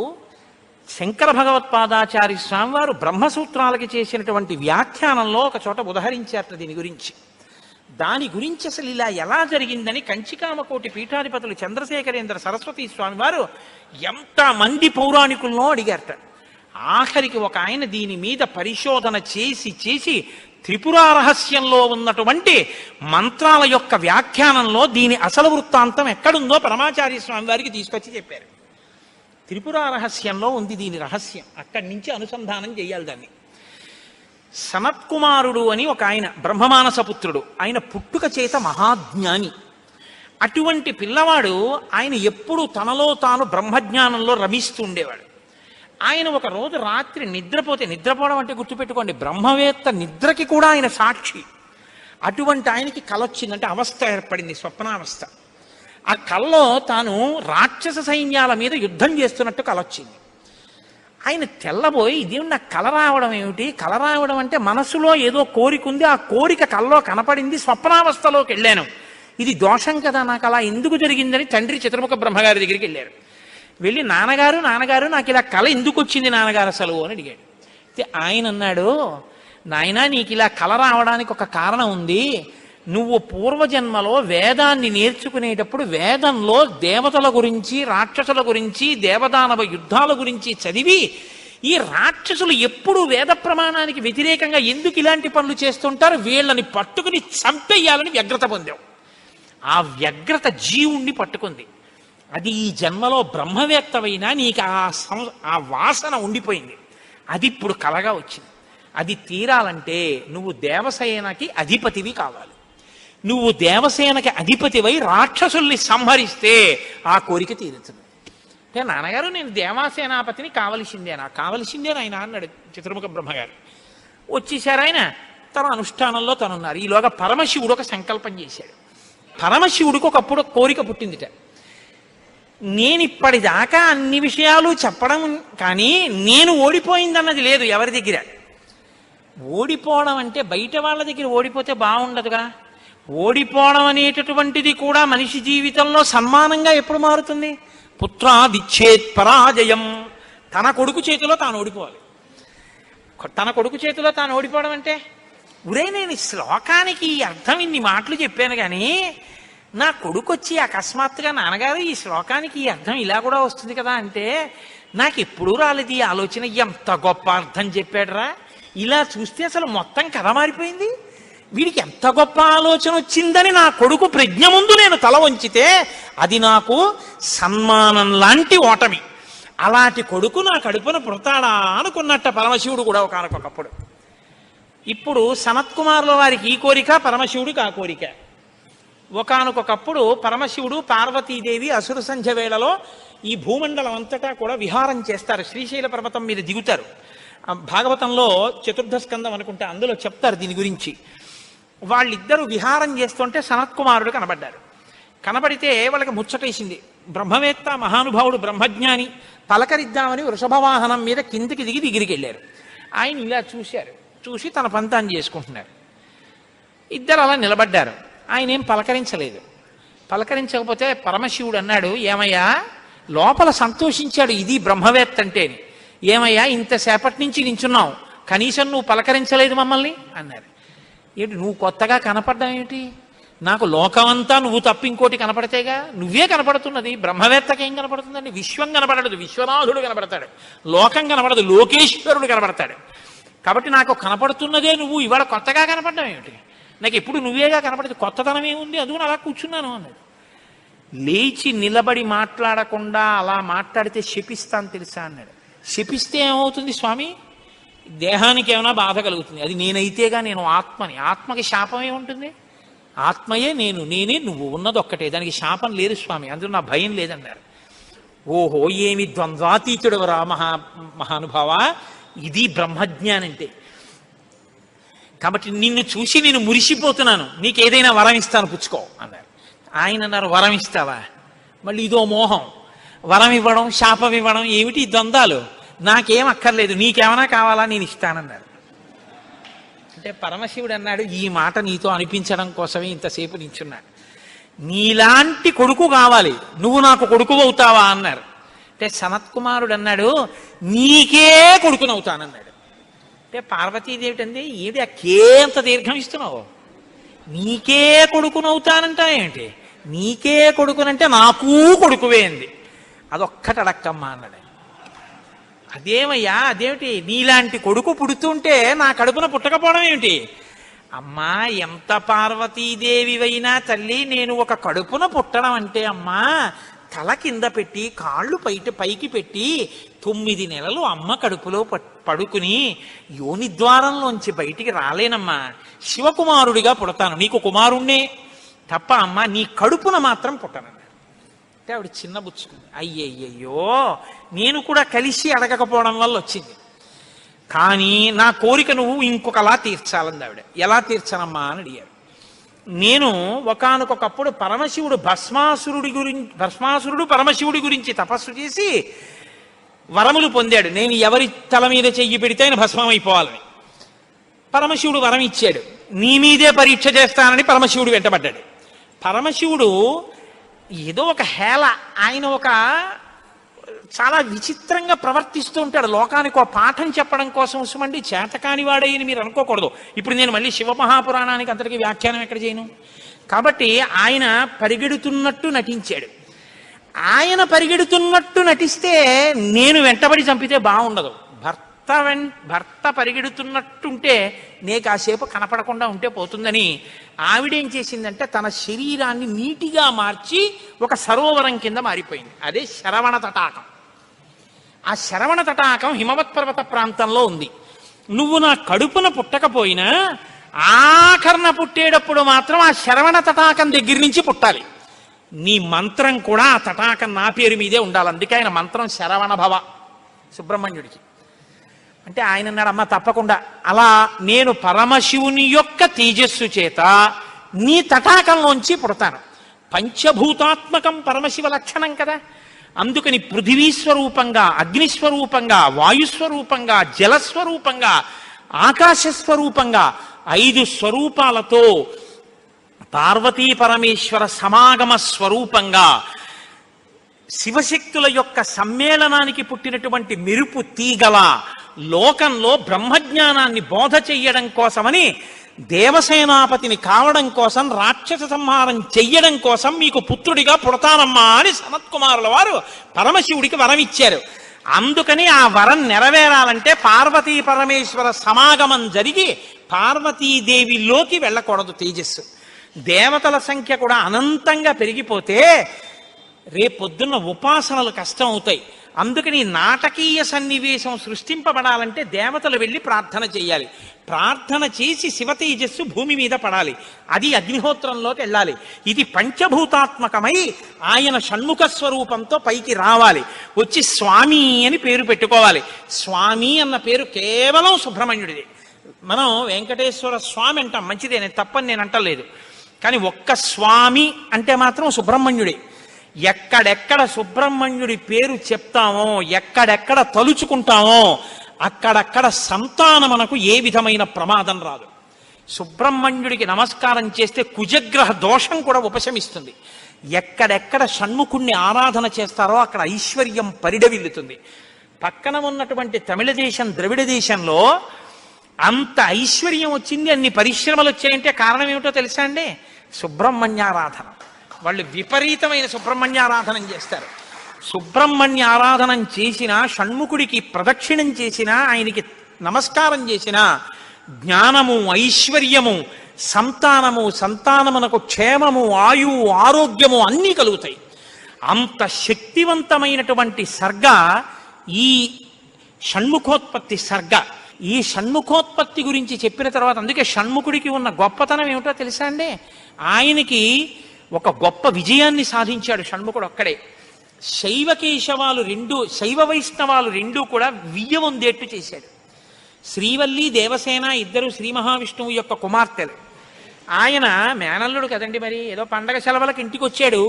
శంకర భగవత్పాదాచార్య స్వామి వారు బ్రహ్మసూత్రాలకి చేసినటువంటి వ్యాఖ్యానంలో ఒక చోట ఉదహరించారట దీని గురించి. దాని గురించి అసలు ఇలా ఎలా జరిగిందని కంచికామకోటి పీఠాధిపతులు చంద్రశేఖరేంద్ర సరస్వతి స్వామి వారు ఎంతమంది పౌరాణికులను అడిగారట. ఆఖరికి ఒక ఆయన దీని మీద పరిశోధన చేసి త్రిపురా రహస్యంలో ఉన్నటువంటి మంత్రాల యొక్క వ్యాఖ్యానంలో దీని అసలు వృత్తాంతం ఎక్కడుందో పరమాచార్య స్వామి వారికి తీసుకొచ్చి చెప్పారు. త్రిపురా రహస్యంలో ఉంది దీని రహస్యం, అక్కడి నుంచి అనుసంధానం చేయాలి దాన్ని. సనత్కుమారుడు అని ఒక ఆయన, బ్రహ్మమానసపుత్రుడు, ఆయన పుట్టుక చేత మహాజ్ఞాని. అటువంటి పిల్లవాడు ఆయన ఎప్పుడూ తనలో తాను బ్రహ్మజ్ఞానంలో రమిస్తూ ఉండేవాడు. ఆయన ఒక రోజు రాత్రి నిద్రపోవడం అంటే గుర్తుపెట్టుకోండి, బ్రహ్మవేత్త నిద్రకి కూడా ఆయన సాక్షి. అటువంటి ఆయనకి కల వచ్చిందంటే అవస్థ ఏర్పడింది, స్వప్నావస్థ. ఆ కల్లో తాను రాక్షస సైన్యాల మీద యుద్ధం చేస్తున్నట్టు కల వచ్చింది. ఆయన తెల్లబోయి ఇదేమి నాకు కల రావడం ఏమిటి, కల రావడం అంటే మనసులో ఏదో కోరిక ఉంది, ఆ కోరిక కల్లో కనపడింది, స్వప్నావస్థలోకి వెళ్ళాను, ఇది దోషం కదా, నాకు అలా ఎందుకు జరిగిందని తండ్రి చతుర్ముఖ బ్రహ్మగారి దగ్గరికి వెళ్ళారు. వెళ్ళి నాన్నగారు నాకు ఇలా కల ఎందుకు వచ్చింది నాన్నగారు అసలు అని అడిగాడు. ఆయన అన్నాడు, నాయనా నీకు ఇలా కల రావడానికి ఒక కారణం ఉంది. నువ్వు పూర్వజన్మలో వేదాన్ని నేర్చుకునేటప్పుడు వేదంలో దేవతల గురించి, రాక్షసుల గురించి, దేవదానవ యుద్ధాల గురించి చదివి, ఈ రాక్షసులు ఎప్పుడు వేద ప్రమాణానికి వ్యతిరేకంగా ఎందుకు ఇలాంటి పనులు చేస్తుంటారు, వీళ్ళని పట్టుకుని చంపేయాలని వ్యగ్రత పొందావు. ఆ వ్యగ్రత జీవుణ్ణి పట్టుకుంది. అది ఈ జన్మలో బ్రహ్మవేత్తవైనా నీకు ఆ వాసన ఉండిపోయింది. అది ఇప్పుడు కలగా వచ్చింది. అది తీరాలంటే నువ్వు దేవసేనకి అధిపతివి కావాలి. నువ్వు దేవసేనకి అధిపతివై రాక్షసుల్ని సంహరిస్తే ఆ కోరిక తీరుతుంది. అంటే నాన్నగారు నేను దేవాసేనాపతిని కావలసిందే ఆయన అన్నాడు చతుర్ముఖ బ్రహ్మగారు. వచ్చేసారు ఆయన, తన అనుష్ఠానంలో తనున్నారు. ఈలోగా పరమశివుడు ఒక సంకల్పం చేశాడు. పరమశివుడికి ఒకప్పుడు కోరిక పుట్టిందిట, నేను ఇప్పటిదాకా అన్ని విషయాలు చెప్పడం కానీ నేను ఓడిపోయిందన్నది లేదు ఎవరి దగ్గర. ఓడిపోవడం అంటే బయట వాళ్ళ దగ్గర ఓడిపోతే బాగుండదుగా. ఓడిపోవడం అనేటటువంటిది కూడా మనిషి జీవితంలో సన్మానంగా ఎప్పుడు మారుతుంది? పుత్రాదిచ్చేత్ పరాజయం. తన కొడుకు చేతిలో తాను ఓడిపోవాలి. తన కొడుకు చేతిలో తాను ఓడిపోవడం అంటే, ఉరే నేను ఈ శ్లోకానికి అర్థం ఇన్ని మాటలు చెప్పాను కానీ నా కొడుకు వచ్చి అకస్మాత్తుగా నాన్నగారు ఈ శ్లోకానికి ఈ అర్థం ఇలా కూడా వస్తుంది కదా అంటే నాకు ఎప్పుడూ రాలేదు ఈ ఆలోచన. ఎంత గొప్ప అర్థం చెప్పాడురా, ఇలా చూస్తే అసలు మొత్తం కథ మారిపోయింది, వీడికి ఎంత గొప్ప ఆలోచన వచ్చిందని నా కొడుకు ప్రజ్ఞ ముందు నేను తల వంచితే అది నాకు సన్మానం లాంటి ఓటమి. అలాంటి కొడుకు నా కడుపున పుడతాడా అనుకున్నట్ట పరమశివుడు కూడా ఒకనకొకప్పుడు. ఇప్పుడు సనత్కుమారుల వారికి ఈ కోరిక, పరమశివుడికి ఆ కోరిక. ఒకనకొకప్పుడు పరమశివుడు పార్వతీదేవి అసుర సంధ్య వేళలో ఈ భూమండలం అంతటా కూడా విహారం చేస్తారు. శ్రీశైల పర్వతం మీద దిగుతారు. భాగవతంలో చతుర్థ స్కందం అనుకుంటే అందులో చెప్తారు దీని గురించి. వాళ్ళిద్దరూ విహారం చేస్తుంటే సనత్కుమారుడు కనబడ్డారు. కనబడితే వాళ్ళకి ముచ్చటేసింది. బ్రహ్మవేత్త మహానుభావుడు బ్రహ్మజ్ఞాని, పలకరిద్దామని వృషభవాహనం మీద కిందికి దిగి దగ్గరికి వెళ్ళారు. ఆయన ఇలా చూశారు, చూసి తన పంతాన్ని చేసుకుంటున్నారు. ఇద్దరు అలా నిలబడ్డారు. ఆయన ఏం పలకరించలేదు. పలకరించకపోతే పరమశివుడు అన్నాడు, ఏమయ్యా లోపల సంతోషించాడు ఇది బ్రహ్మవేత్త అంటేని, ఏమయ్యా ఇంతసేపటి నుంచి నించున్నావు, కనీసం నువ్వు పలకరించలేదు మమ్మల్ని అన్నారు. ఏంటి నువ్వు కొత్తగా కనపడ్డం ఏమిటి, నాకు లోకమంతా నువ్వు తప్ప ఇంకోటి కనపడితేగా, నువ్వే కనపడుతున్నది, బ్రహ్మవేత్తకి ఏం కనపడుతుందండి, విశ్వం కనపడదు, విశ్వనాథుడు కనపడతాడు, లోకం కనపడదు, లోకేశ్వరుడు కనపడతాడు. కాబట్టి నాకు కనపడుతున్నదే నువ్వు, ఇవాళ కొత్తగా కనపడ్డం ఏమిటి, నాకు ఎప్పుడు నువ్వేగా కనపడదు, కొత్తదనం ఏముంది, అందుకని అలా కూర్చున్నాను అన్నది. లేచి నిలబడి మాట్లాడకుండా అలా మాట్లాడితే శపిస్తాను తెలుసా అన్నాడు. శపిస్తే ఏమవుతుంది స్వామి, దేహానికి ఏమైనా బాధ కలుగుతుంది, అది నేనైతేగా, నేను ఆత్మని, ఆత్మకి శాపం ఏముంటుంది, ఆత్మయే నేను, నేనే నువ్వు, ఉన్నది ఒక్కటే, దానికి శాపం లేదు స్వామి, అందులో నా భయం లేదన్నారు. ఓహో ఏమి ద్వంద్వాతీతుడవరా మహానుభావ, ఇది బ్రహ్మజ్ఞానం అంటే. కాబట్టి నిన్ను చూసి నేను మురిసిపోతున్నాను, నీకేదైనా వరం ఇస్తాను పుచ్చుకో అన్నారు. ఆయన అన్నారు, వరం ఇస్తావా, మళ్ళీ ఇదో మోహం, వరం ఇవ్వడం శాపం ఇవ్వడం ఏమిటి ద్వంద్వాలు, నాకేం అక్కర్లేదు, నీకేమైనా కావాలా నేను ఇస్తానన్నారు. అంటే పరమశివుడు అన్నాడు, ఈ మాట నీతో అనిపించడం కోసమే ఇంతసేపు నించున్నాడు, నీలాంటి కొడుకు కావాలి, నువ్వు నాకు కొడుకు అవుతావా అన్నారు. అంటే సనత్కుమారుడు అన్నాడు, నీకే కొడుకునవుతానన్నాడు. అంటే పార్వతీదేవి అంది, ఏది అకేంత దీర్ఘం ఇస్తున్నావు, నీకే కొడుకునవుతానంటా ఏమిటి, నీకే కొడుకునంటే నాకూ కొడుకువే అంది. అదొక్కటి అడక్కమ్మా అన్నాడు. అదేమయ్యా అదేమిటి, నీలాంటి కొడుకు పుడుతుంటే నా కడుపున పుట్టకపోవడం ఏమిటి, అమ్మా ఎంత పార్వతీదేవివైనా తల్లి, నేను ఒక కడుపున పుట్టడం అంటే అమ్మా తల కింద పెట్టి కాళ్ళు పైకి పెట్టి 9 నెలలు అమ్మ కడుపులో పడుకుని యోని ద్వారంలోంచి బయటికి రాలేనమ్మా, శివకుమారుడిగా పుడతాను, నీకు కుమారుణ్ణే తప్ప అమ్మా నీ కడుపున మాత్రం పుట్టనన్నాడు. అంటే ఆవిడ చిన్న బుచ్చుకుంది, అయ్యయ్యో నేను కూడా కలిసి అడగకపోవడం వల్ల వచ్చింది, కానీ నా కోరిక నువ్వు ఇంకొకలా తీర్చాలంది ఆవిడ. ఎలా తీర్చనమ్మా అని అడిగారు. నేను ఒకానొకప్పుడు పరమశివుడు భస్మాసురుడు పరమశివుడి గురించి తపస్సు చేసి వరములు పొందాడు, నేను ఎవరి తల మీద చెయ్యి పెడితే ఆయన భస్మం అయిపోవాలని. పరమశివుడు వరం ఇచ్చాడు, నీ మీదే పరీక్ష చేస్తానని పరమశివుడు వెంటబడ్డాడు. పరమశివుడు ఏదో ఒక హేళ, ఆయన ఒక చాలా విచిత్రంగా ప్రవర్తిస్తూ ఉంటాడు, లోకానికి ఒక పాఠం చెప్పడం కోసం ఉసుమండి చేతకాని వాడయ్యని మీరు అనుకోకూడదు. ఇప్పుడు నేను మళ్ళీ శివమహాపురాణానికి అంతటికి వ్యాఖ్యానం ఎక్కడ చేయను. కాబట్టి ఆయన పరిగెడుతున్నట్టు నటించాడు. ఆయన పరిగెడుతున్నట్టు నటిస్తే నేను వెంటబడి చంపితే బాగుండదు. భర్త పరిగెడుతున్నట్టుంటే నే కాసేపు కనపడకుండా ఉంటే పోతుందని ఆవిడేం చేసిందంటే తన శరీరాన్ని నీటిగా మార్చి ఒక సరోవరం కింద మారిపోయింది. అదే శరవణ తటాకం. ఆ శరవణ తటాకం హిమవత్ పర్వత ప్రాంతంలో ఉంది. నువ్వు నా కడుపున పుట్టకపోయినా ఆఖరణ పుట్టేటప్పుడు మాత్రం ఆ శరవణ తటాకం దగ్గర నుంచి పుట్టాలి. నీ మంత్రం కూడా ఆ తటాకం నా పేరు మీదే ఉండాలి. అందుకే ఆయన మంత్రం శరవణ భవ సుబ్రహ్మణ్యుడికి. అంటే ఆయన అన్నాడు, అమ్మ తప్పకుండా, అలా నేను పరమశివుని యొక్క తేజస్సు చేత నీ తటాకంలోంచి పుడతాను. పంచభూతాత్మకం పరమశివ లక్షణం కదా, అందుకని పృథివీస్వరూపంగా, అగ్నిస్వరూపంగా, వాయుస్వరూపంగా, జలస్వరూపంగా ఆకాశ స్వరూపంగా 5 స్వరూపాలతో పార్వతీ పరమేశ్వర సమాగమ స్వరూపంగా శివశక్తుల యొక్క సమ్మేళనానికి పుట్టినటువంటి మెరుపు తీగల లోకంలో బ్రహ్మజ్ఞానాన్ని బోధ చెయ్యడం కోసమని దేవసేనాపతిని కావడం కోసం, రాక్షస సంహారం చెయ్యడం కోసం మీకు పుత్రుడిగా పుడతానమ్మా అని సనత్కుమారుల వారు పరమశివుడికి వరం ఇచ్చారు. అందుకని ఆ వరం నెరవేరాలంటే పార్వతీ పరమేశ్వర సమాగమం జరిగి పార్వతీదేవిలోకి వెళ్ళకూడదు తేజస్సు. దేవతల సంఖ్య కూడా అనంతంగా పెరిగిపోతే రేపొద్దున్న ఉపాసనలు కష్టం అవుతాయి. అందుకని నాటకీయ సన్నివేశం సృష్టింపబడాలంటే దేవతలు వెళ్ళి ప్రార్థన చేయాలి. ప్రార్థన చేసి శివతేజస్సు భూమి మీద పడాలి. అది అగ్నిహోత్రంలోకి వెళ్ళాలి. ఇది పంచభూతాత్మకమై ఆయన షణ్ముఖ స్వరూపంతో పైకి రావాలి. వచ్చి స్వామి అని పేరు పెట్టుకోవాలి. స్వామి అన్న పేరు కేవలం సుబ్రహ్మణ్యుడిది. మనం వెంకటేశ్వర స్వామి అంటాం, మంచిదే, నేను తప్పని నేను అంటలేదు. కానీ ఒక్క స్వామి అంటే మాత్రం సుబ్రహ్మణ్యుడే. ఎక్కడెక్కడ సుబ్రహ్మణ్యుడి పేరు చెప్తామో, ఎక్కడెక్కడ తలుచుకుంటామో అక్కడక్కడ సంతానమునకు ఏ విధమైన ప్రమాదం రాదు. సుబ్రహ్మణ్యుడికి నమస్కారం చేస్తే కుజగ్రహ దోషం కూడా ఉపశమిస్తుంది. ఎక్కడెక్కడ షణ్ముఖుణ్ణి ఆరాధన చేస్తారో అక్కడ ఐశ్వర్యం పరిడవిల్లుతుంది. పక్కన ఉన్నటువంటి తమిళ దేశం, ద్రవిడ దేశంలో అంత ఐశ్వర్యం వచ్చింది, అన్ని పరిశ్రమలు వచ్చాయంటే కారణం ఏమిటో తెలుసా అండి? సుబ్రహ్మణ్యారాధన. వాళ్ళు విపరీతమైన సుబ్రహ్మణ్యారాధనం చేస్తారు. సుబ్రహ్మణ్య ఆరాధనం చేసినా, షణ్ముఖుడికి ప్రదక్షిణం చేసినా, ఆయనకి నమస్కారం చేసినా జ్ఞానము, ఐశ్వర్యము, సంతానమునకు క్షేమము, ఆయువు, ఆరోగ్యము అన్నీ కలుగుతాయి. అంత శక్తివంతమైనటువంటి సర్గ ఈ షణ్ముఖోత్పత్తి సర్గ. ఈ షణ్ముఖోత్పత్తి గురించి చెప్పిన తర్వాత, అందుకే షణ్ముఖుడికి ఉన్న గొప్పతనం ఏమిటో తెలుసా అండి? ఆయనకి ఒక గొప్ప విజయాన్ని సాధించాడు షణ్ముఖుడు ఒక్కడే. శైవ వైష్ణవాలు రెండూ కూడా వియ్యవందేట్టు చేశాడు. శ్రీవల్లి, దేవసేన ఇద్దరు శ్రీ మహావిష్ణువు యొక్క కుమార్తెలు. ఆయన మేనల్లుడు కదండి, మరి ఏదో పండగ సెలవులకు ఇంటికి వచ్చాడు.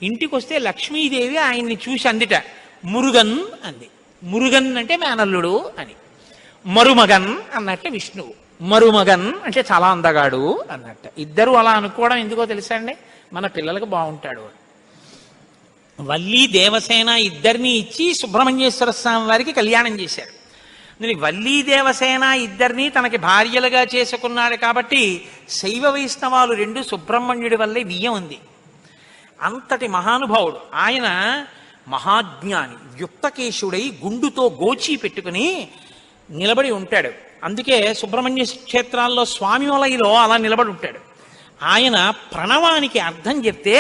ఇంటికి వస్తే లక్ష్మీదేవి ఆయన్ని చూసి అందిట, మురుగన్ అంది. మురుగన్ అంటే మేనల్లుడు అని. మరుమగన్ అన్నట్టు విష్ణువు. మరుమగన్ అంటే చాలా అందగాడు అన్నట్టు. ఇద్దరు అలా అనుకోవడం ఎందుకో తెలుసా అండి? మన పిల్లలకు బాగుంటాడు. వల్లి, దేవసేన ఇద్దరిని ఇచ్చి సుబ్రహ్మణ్యేశ్వర స్వామి వారికి కళ్యాణం చేశారు. వల్లి, దేవసేన ఇద్దరిని తనకి భార్యలుగా చేసుకున్నాడు కాబట్టి శైవ వైష్ణవాలు రెండు సుబ్రహ్మణ్యుడి వల్లే వియ్యం ఉంది. అంతటి మహానుభావుడు ఆయన. మహాజ్ఞాని, యుక్తకేశుడై గుండుతో గోచి పెట్టుకుని నిలబడి ఉంటాడు. అందుకే సుబ్రహ్మణ్య క్షేత్రాల్లో స్వామి వలయలో అలా నిలబడి ఉంటాడు. ఆయన ప్రణవానికి అర్థం చెప్తే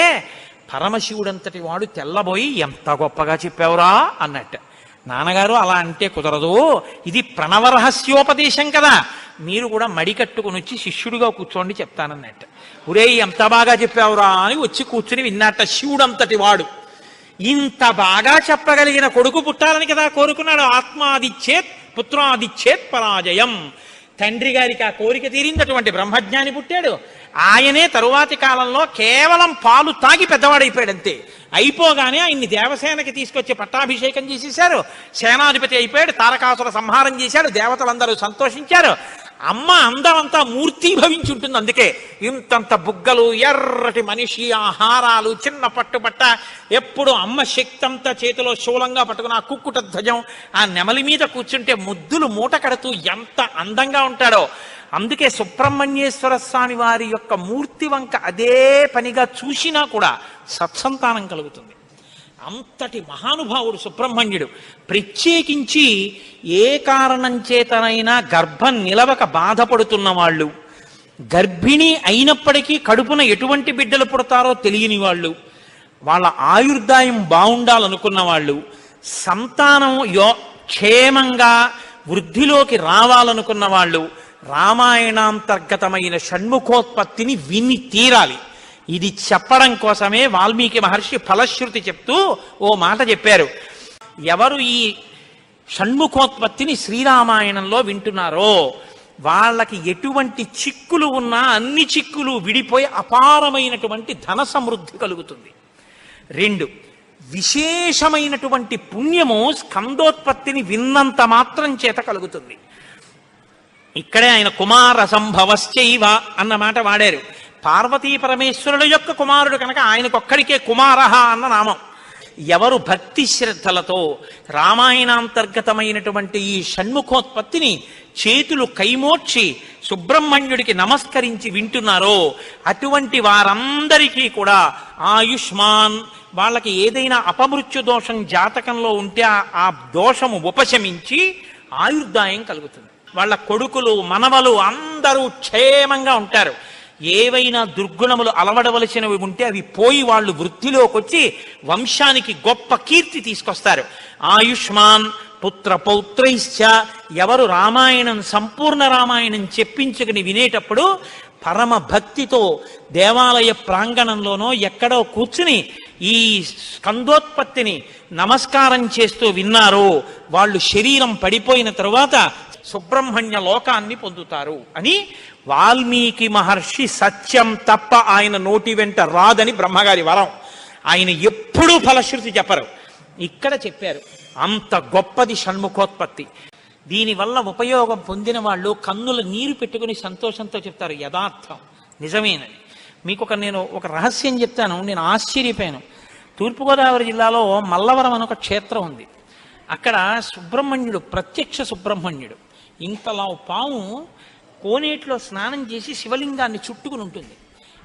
పరమశివుడంతటి వాడు తెల్లబోయి, ఎంత గొప్పగా చెప్పావురా అన్నట్టు. నాన్నగారు అలా అంటే కుదరదు, ఇది ప్రణవ రహస్యోపదేశం కదా, మీరు కూడా మడి కట్టుకుని వచ్చి శిష్యుడిగా కూర్చోండి చెప్తానన్నట్టు. ఒరే ఎంత బాగా చెప్పావురా అని వచ్చి కూర్చుని విన్నట్ట. శివుడంతటి వాడు ఇంత బాగా చెప్పగలిగిన కొడుకు పుట్టాలని కదా కోరుకున్నాడు. ఆత్మాదిచ్చేత్ పుత్రాదిచ్చేత్ పరాజయం. తండ్రి గారికి ఆ కోరిక తీరిందటువంటి బ్రహ్మజ్ఞాని పుట్టాడు. ఆయనే తరువాతి కాలంలో కేవలం పాలు తాగి పెద్దవాడైపోయాడు. అయిపోగానే ఆయన్ని దేవసేనకి తీసుకొచ్చి పట్టాభిషేకం చేసేశారు. సేనాధిపతి అయిపోయాడు. తారకాసుర సంహారం చేశాడు. దేవతలందరూ సంతోషించారు. అమ్మ అందమంతా మూర్తీభవించి ఉంటుంది. అందుకే ఇంతంత బుగ్గలు, ఎర్రటి మనిషి, ఆహారాలు, చిన్న పట్టుబట్ట, ఎప్పుడు అమ్మ శక్తి అంతా చేతిలో శూలంగా పట్టుకుని ఆ కుక్కుట ధ్వజం, ఆ నెమలి మీద కూర్చుంటే ముద్దులు మూట కడుతూ ఎంత అందంగా ఉంటాడో. అందుకే సుబ్రహ్మణ్యేశ్వర స్వామి వారి యొక్క మూర్తి వంక అదే పనిగా చూసినా కూడా సత్సంతానం కలుగుతుంది. అంతటి మహానుభావుడు సుబ్రహ్మణ్యుడు. ప్రత్యేకించి ఏ కారణం చేతనైనా గర్భం నిలవక బాధపడుతున్న వాళ్ళు, గర్భిణి అయినప్పటికీ కడుపున ఎటువంటి బిడ్డలు పుడతారో తెలియని వాళ్ళు, వాళ్ళ ఆయుర్దాయం బాగుండాలనుకున్న వాళ్ళు, సంతానం క్షేమంగా వృద్ధిలోకి రావాలనుకున్న వాళ్ళు రామాయణాంతర్గతమైన షణ్ముఖోత్పత్తిని విని తీరాలి. ఇది చెప్పడం కోసమే వాల్మీకి మహర్షి ఫలశ్రుతి చెప్తూ ఓ మాట చెప్పారు. ఎవరు ఈ షణ్ముఖోత్పత్తిని శ్రీరామాయణంలో వింటున్నారో వాళ్ళకి ఎటువంటి చిక్కులు ఉన్నా అన్ని చిక్కులు విడిపోయి అపారమైనటువంటి ధన సమృద్ధి కలుగుతుంది. 2, విశేషమైనటువంటి పుణ్యము స్కందోత్పత్తిని విన్నంత మాత్రం చేత కలుగుతుంది. ఇక్కడే ఆయన కుమార సంభవశ్చైవ అన్న మాట వాడారు. పార్వతీ పరమేశ్వరుల యొక్క కుమారుడు కనుక ఆయనకొక్కడికే కుమారః అన్న నామం. ఎవరు భక్తి శ్రద్ధలతో రామాయణాంతర్గతమైనటువంటి ఈ షణ్ముఖోత్పత్తిని చేతులు కైమోర్చి సుబ్రహ్మణ్యుడికి నమస్కరించి వింటున్నారో అటువంటి వారందరికీ కూడా ఆయుష్మాన్, వాళ్ళకి ఏదైనా అపమృత్యు దోషం జాతకంలో ఉంటే ఆ దోషము ఉపశమించి ఆయుర్దాయం కలుగుతుంది. వాళ్ళ కొడుకులు మనవలు అందరూ క్షేమంగా ఉంటారు. ఏవైనా దుర్గుణములు అలవడవలసినవి ఉంటే అవి పోయి వాళ్ళు వృద్ధిలోకి వచ్చి వంశానికి గొప్ప కీర్తి తీసుకొస్తారు. ఆయుష్మాన్ పుత్ర పౌత్రైశ్చ, ఎవరు రామాయణం సంపూర్ణ రామాయణం చెప్పించుకుని వినేటప్పుడు పరమ భక్తితో దేవాలయ ప్రాంగణంలోనో ఎక్కడో కూర్చుని ఈ స్కందోత్పత్తిని నమస్కారం చేస్తూ విన్నారో వాళ్ళు శరీరం పడిపోయిన తరువాత సుబ్రహ్మణ్య లోకాన్ని పొందుతారు అని వాల్మీకి మహర్షి సత్యం తప్ప ఆయన నోటి వెంట రాదని బ్రహ్మగారి వరం. ఆయన ఎప్పుడూ ఫలశ్రుతి చెప్పరు, ఇక్కడ చెప్పారు. అంత గొప్పది షణ్ముఖోత్పత్తి. దీనివల్ల ఉపయోగం పొందిన వాళ్ళు కన్నుల నీరు పెట్టుకుని సంతోషంతో చెప్తారు యథార్థం నిజమేనని. మీకు నేను ఒక రహస్యం చెప్తాను, నేను ఆశ్చర్యపోయాను. తూర్పుగోదావరి జిల్లాలో మల్లవరం అని ఒక క్షేత్రం ఉంది. అక్కడ సుబ్రహ్మణ్యుడు, ప్రత్యక్ష సుబ్రహ్మణ్యుడు, ఇంతలా పాము కోనేటిలో స్నానం చేసి శివలింగాన్ని చుట్టుకుని ఉంటుంది.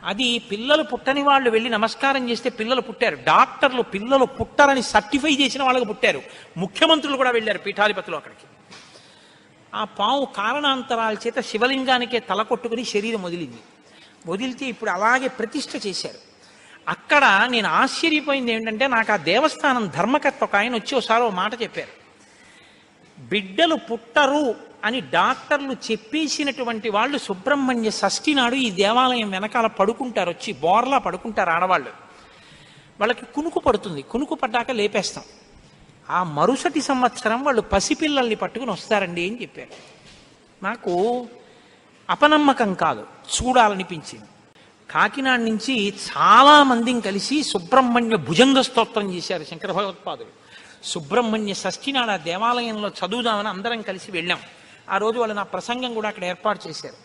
అది పిల్లలు పుట్టని వాళ్ళు వెళ్ళి నమస్కారం చేస్తే పిల్లలు పుట్టారు. డాక్టర్లు పిల్లలు పుట్టారని సర్టిఫై చేసిన వాళ్ళకి పుట్టారు. ముఖ్యమంత్రులు కూడా వెళ్ళారు పీఠాధిపతులు అక్కడికి. ఆ పాము కారణాంతరాల చేత శివలింగానికే తల కొట్టుకుని శరీరం వదిలితే ఇప్పుడు అలాగే ప్రతిష్ఠ చేశారు. అక్కడ నేను ఆశ్చర్యపోయింది ఏంటంటే, నాకు ఆ దేవస్థానం ధర్మకర్త ఒక ఆయన వచ్చి ఒకసారి ఒక మాట చెప్పారు. బిడ్డలు పుట్టరు అని డాక్టర్లు చెప్పేసినటువంటి వాళ్ళు సుబ్రహ్మణ్య షష్ఠి నాడు ఈ దేవాలయం వెనకాల పడుకుంటారు, వచ్చి బోర్లా పడుకుంటారు ఆడవాళ్ళు. వాళ్ళకి కునుకు పడుతుంది, కునుకు పడ్డాక లేపేస్తాం. ఆ మరుసటి సంవత్సరం వాళ్ళు పసిపిల్లల్ని పట్టుకుని వస్తారండి అని చెప్పారు. నాకు అపనమ్మకం కాదు, చూడాలనిపించింది. కాకినాడ నుంచి చాలా మందిని కలిసి సుబ్రహ్మణ్య భుజంగ స్తోత్రం చేశారు శంకర భగవత్పాదులు. సుబ్రహ్మణ్య షష్ఠి నాడు ఆ దేవాలయంలో చదువుదామని అందరం కలిసి వెళ్ళాం. ఆ రోజు వాళ్ళు నా ప్రసంగం కూడా అక్కడ ఏర్పాటు చేశారు.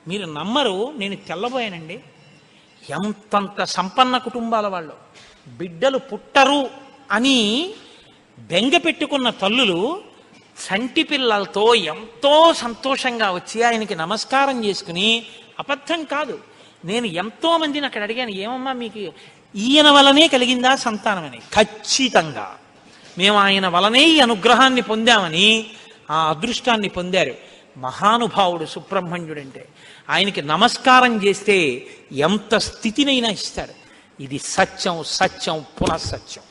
మీరు నమ్మరు, నేను తెల్లబోయానండి. ఎంతంత సంపన్న కుటుంబాల వాళ్ళు బిడ్డలు పుట్టరు అని బెంగ పెట్టుకున్న తల్లులు చంటి పిల్లలతో ఎంతో సంతోషంగా వచ్చి ఆయనకి నమస్కారం చేసుకుని, అబద్ధం కాదు, నేను ఎంతో మందిని అక్కడ అడిగాను, ఏమమ్మా మీకు ఈయన వలనే కలిగిందా సంతానం అని. ఖచ్చితంగా మేము ఆయన వలనే ఈ అనుగ్రహాన్ని పొందామని ఆ అదృష్టాన్ని పొందారు. మహానుభావుడు సుబ్రహ్మణ్యుడంటే. ఆయనకి నమస్కారం చేస్తే ఎంత స్థితినైనా ఇస్తాడు. ఇది సత్యం, సత్యం పునఃసత్యం.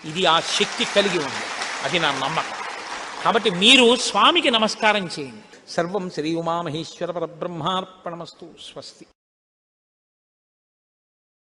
ఇది ఆ శక్తి కలిగి ఉంది, అది నా నమ్మకం. కాబట్టి మీరు స్వామికి నమస్కారం చేయండి. సర్వం శ్రీ ఉమామహేశ్వర పరబ్రహ్మార్పణమస్తు. స్వస్తి.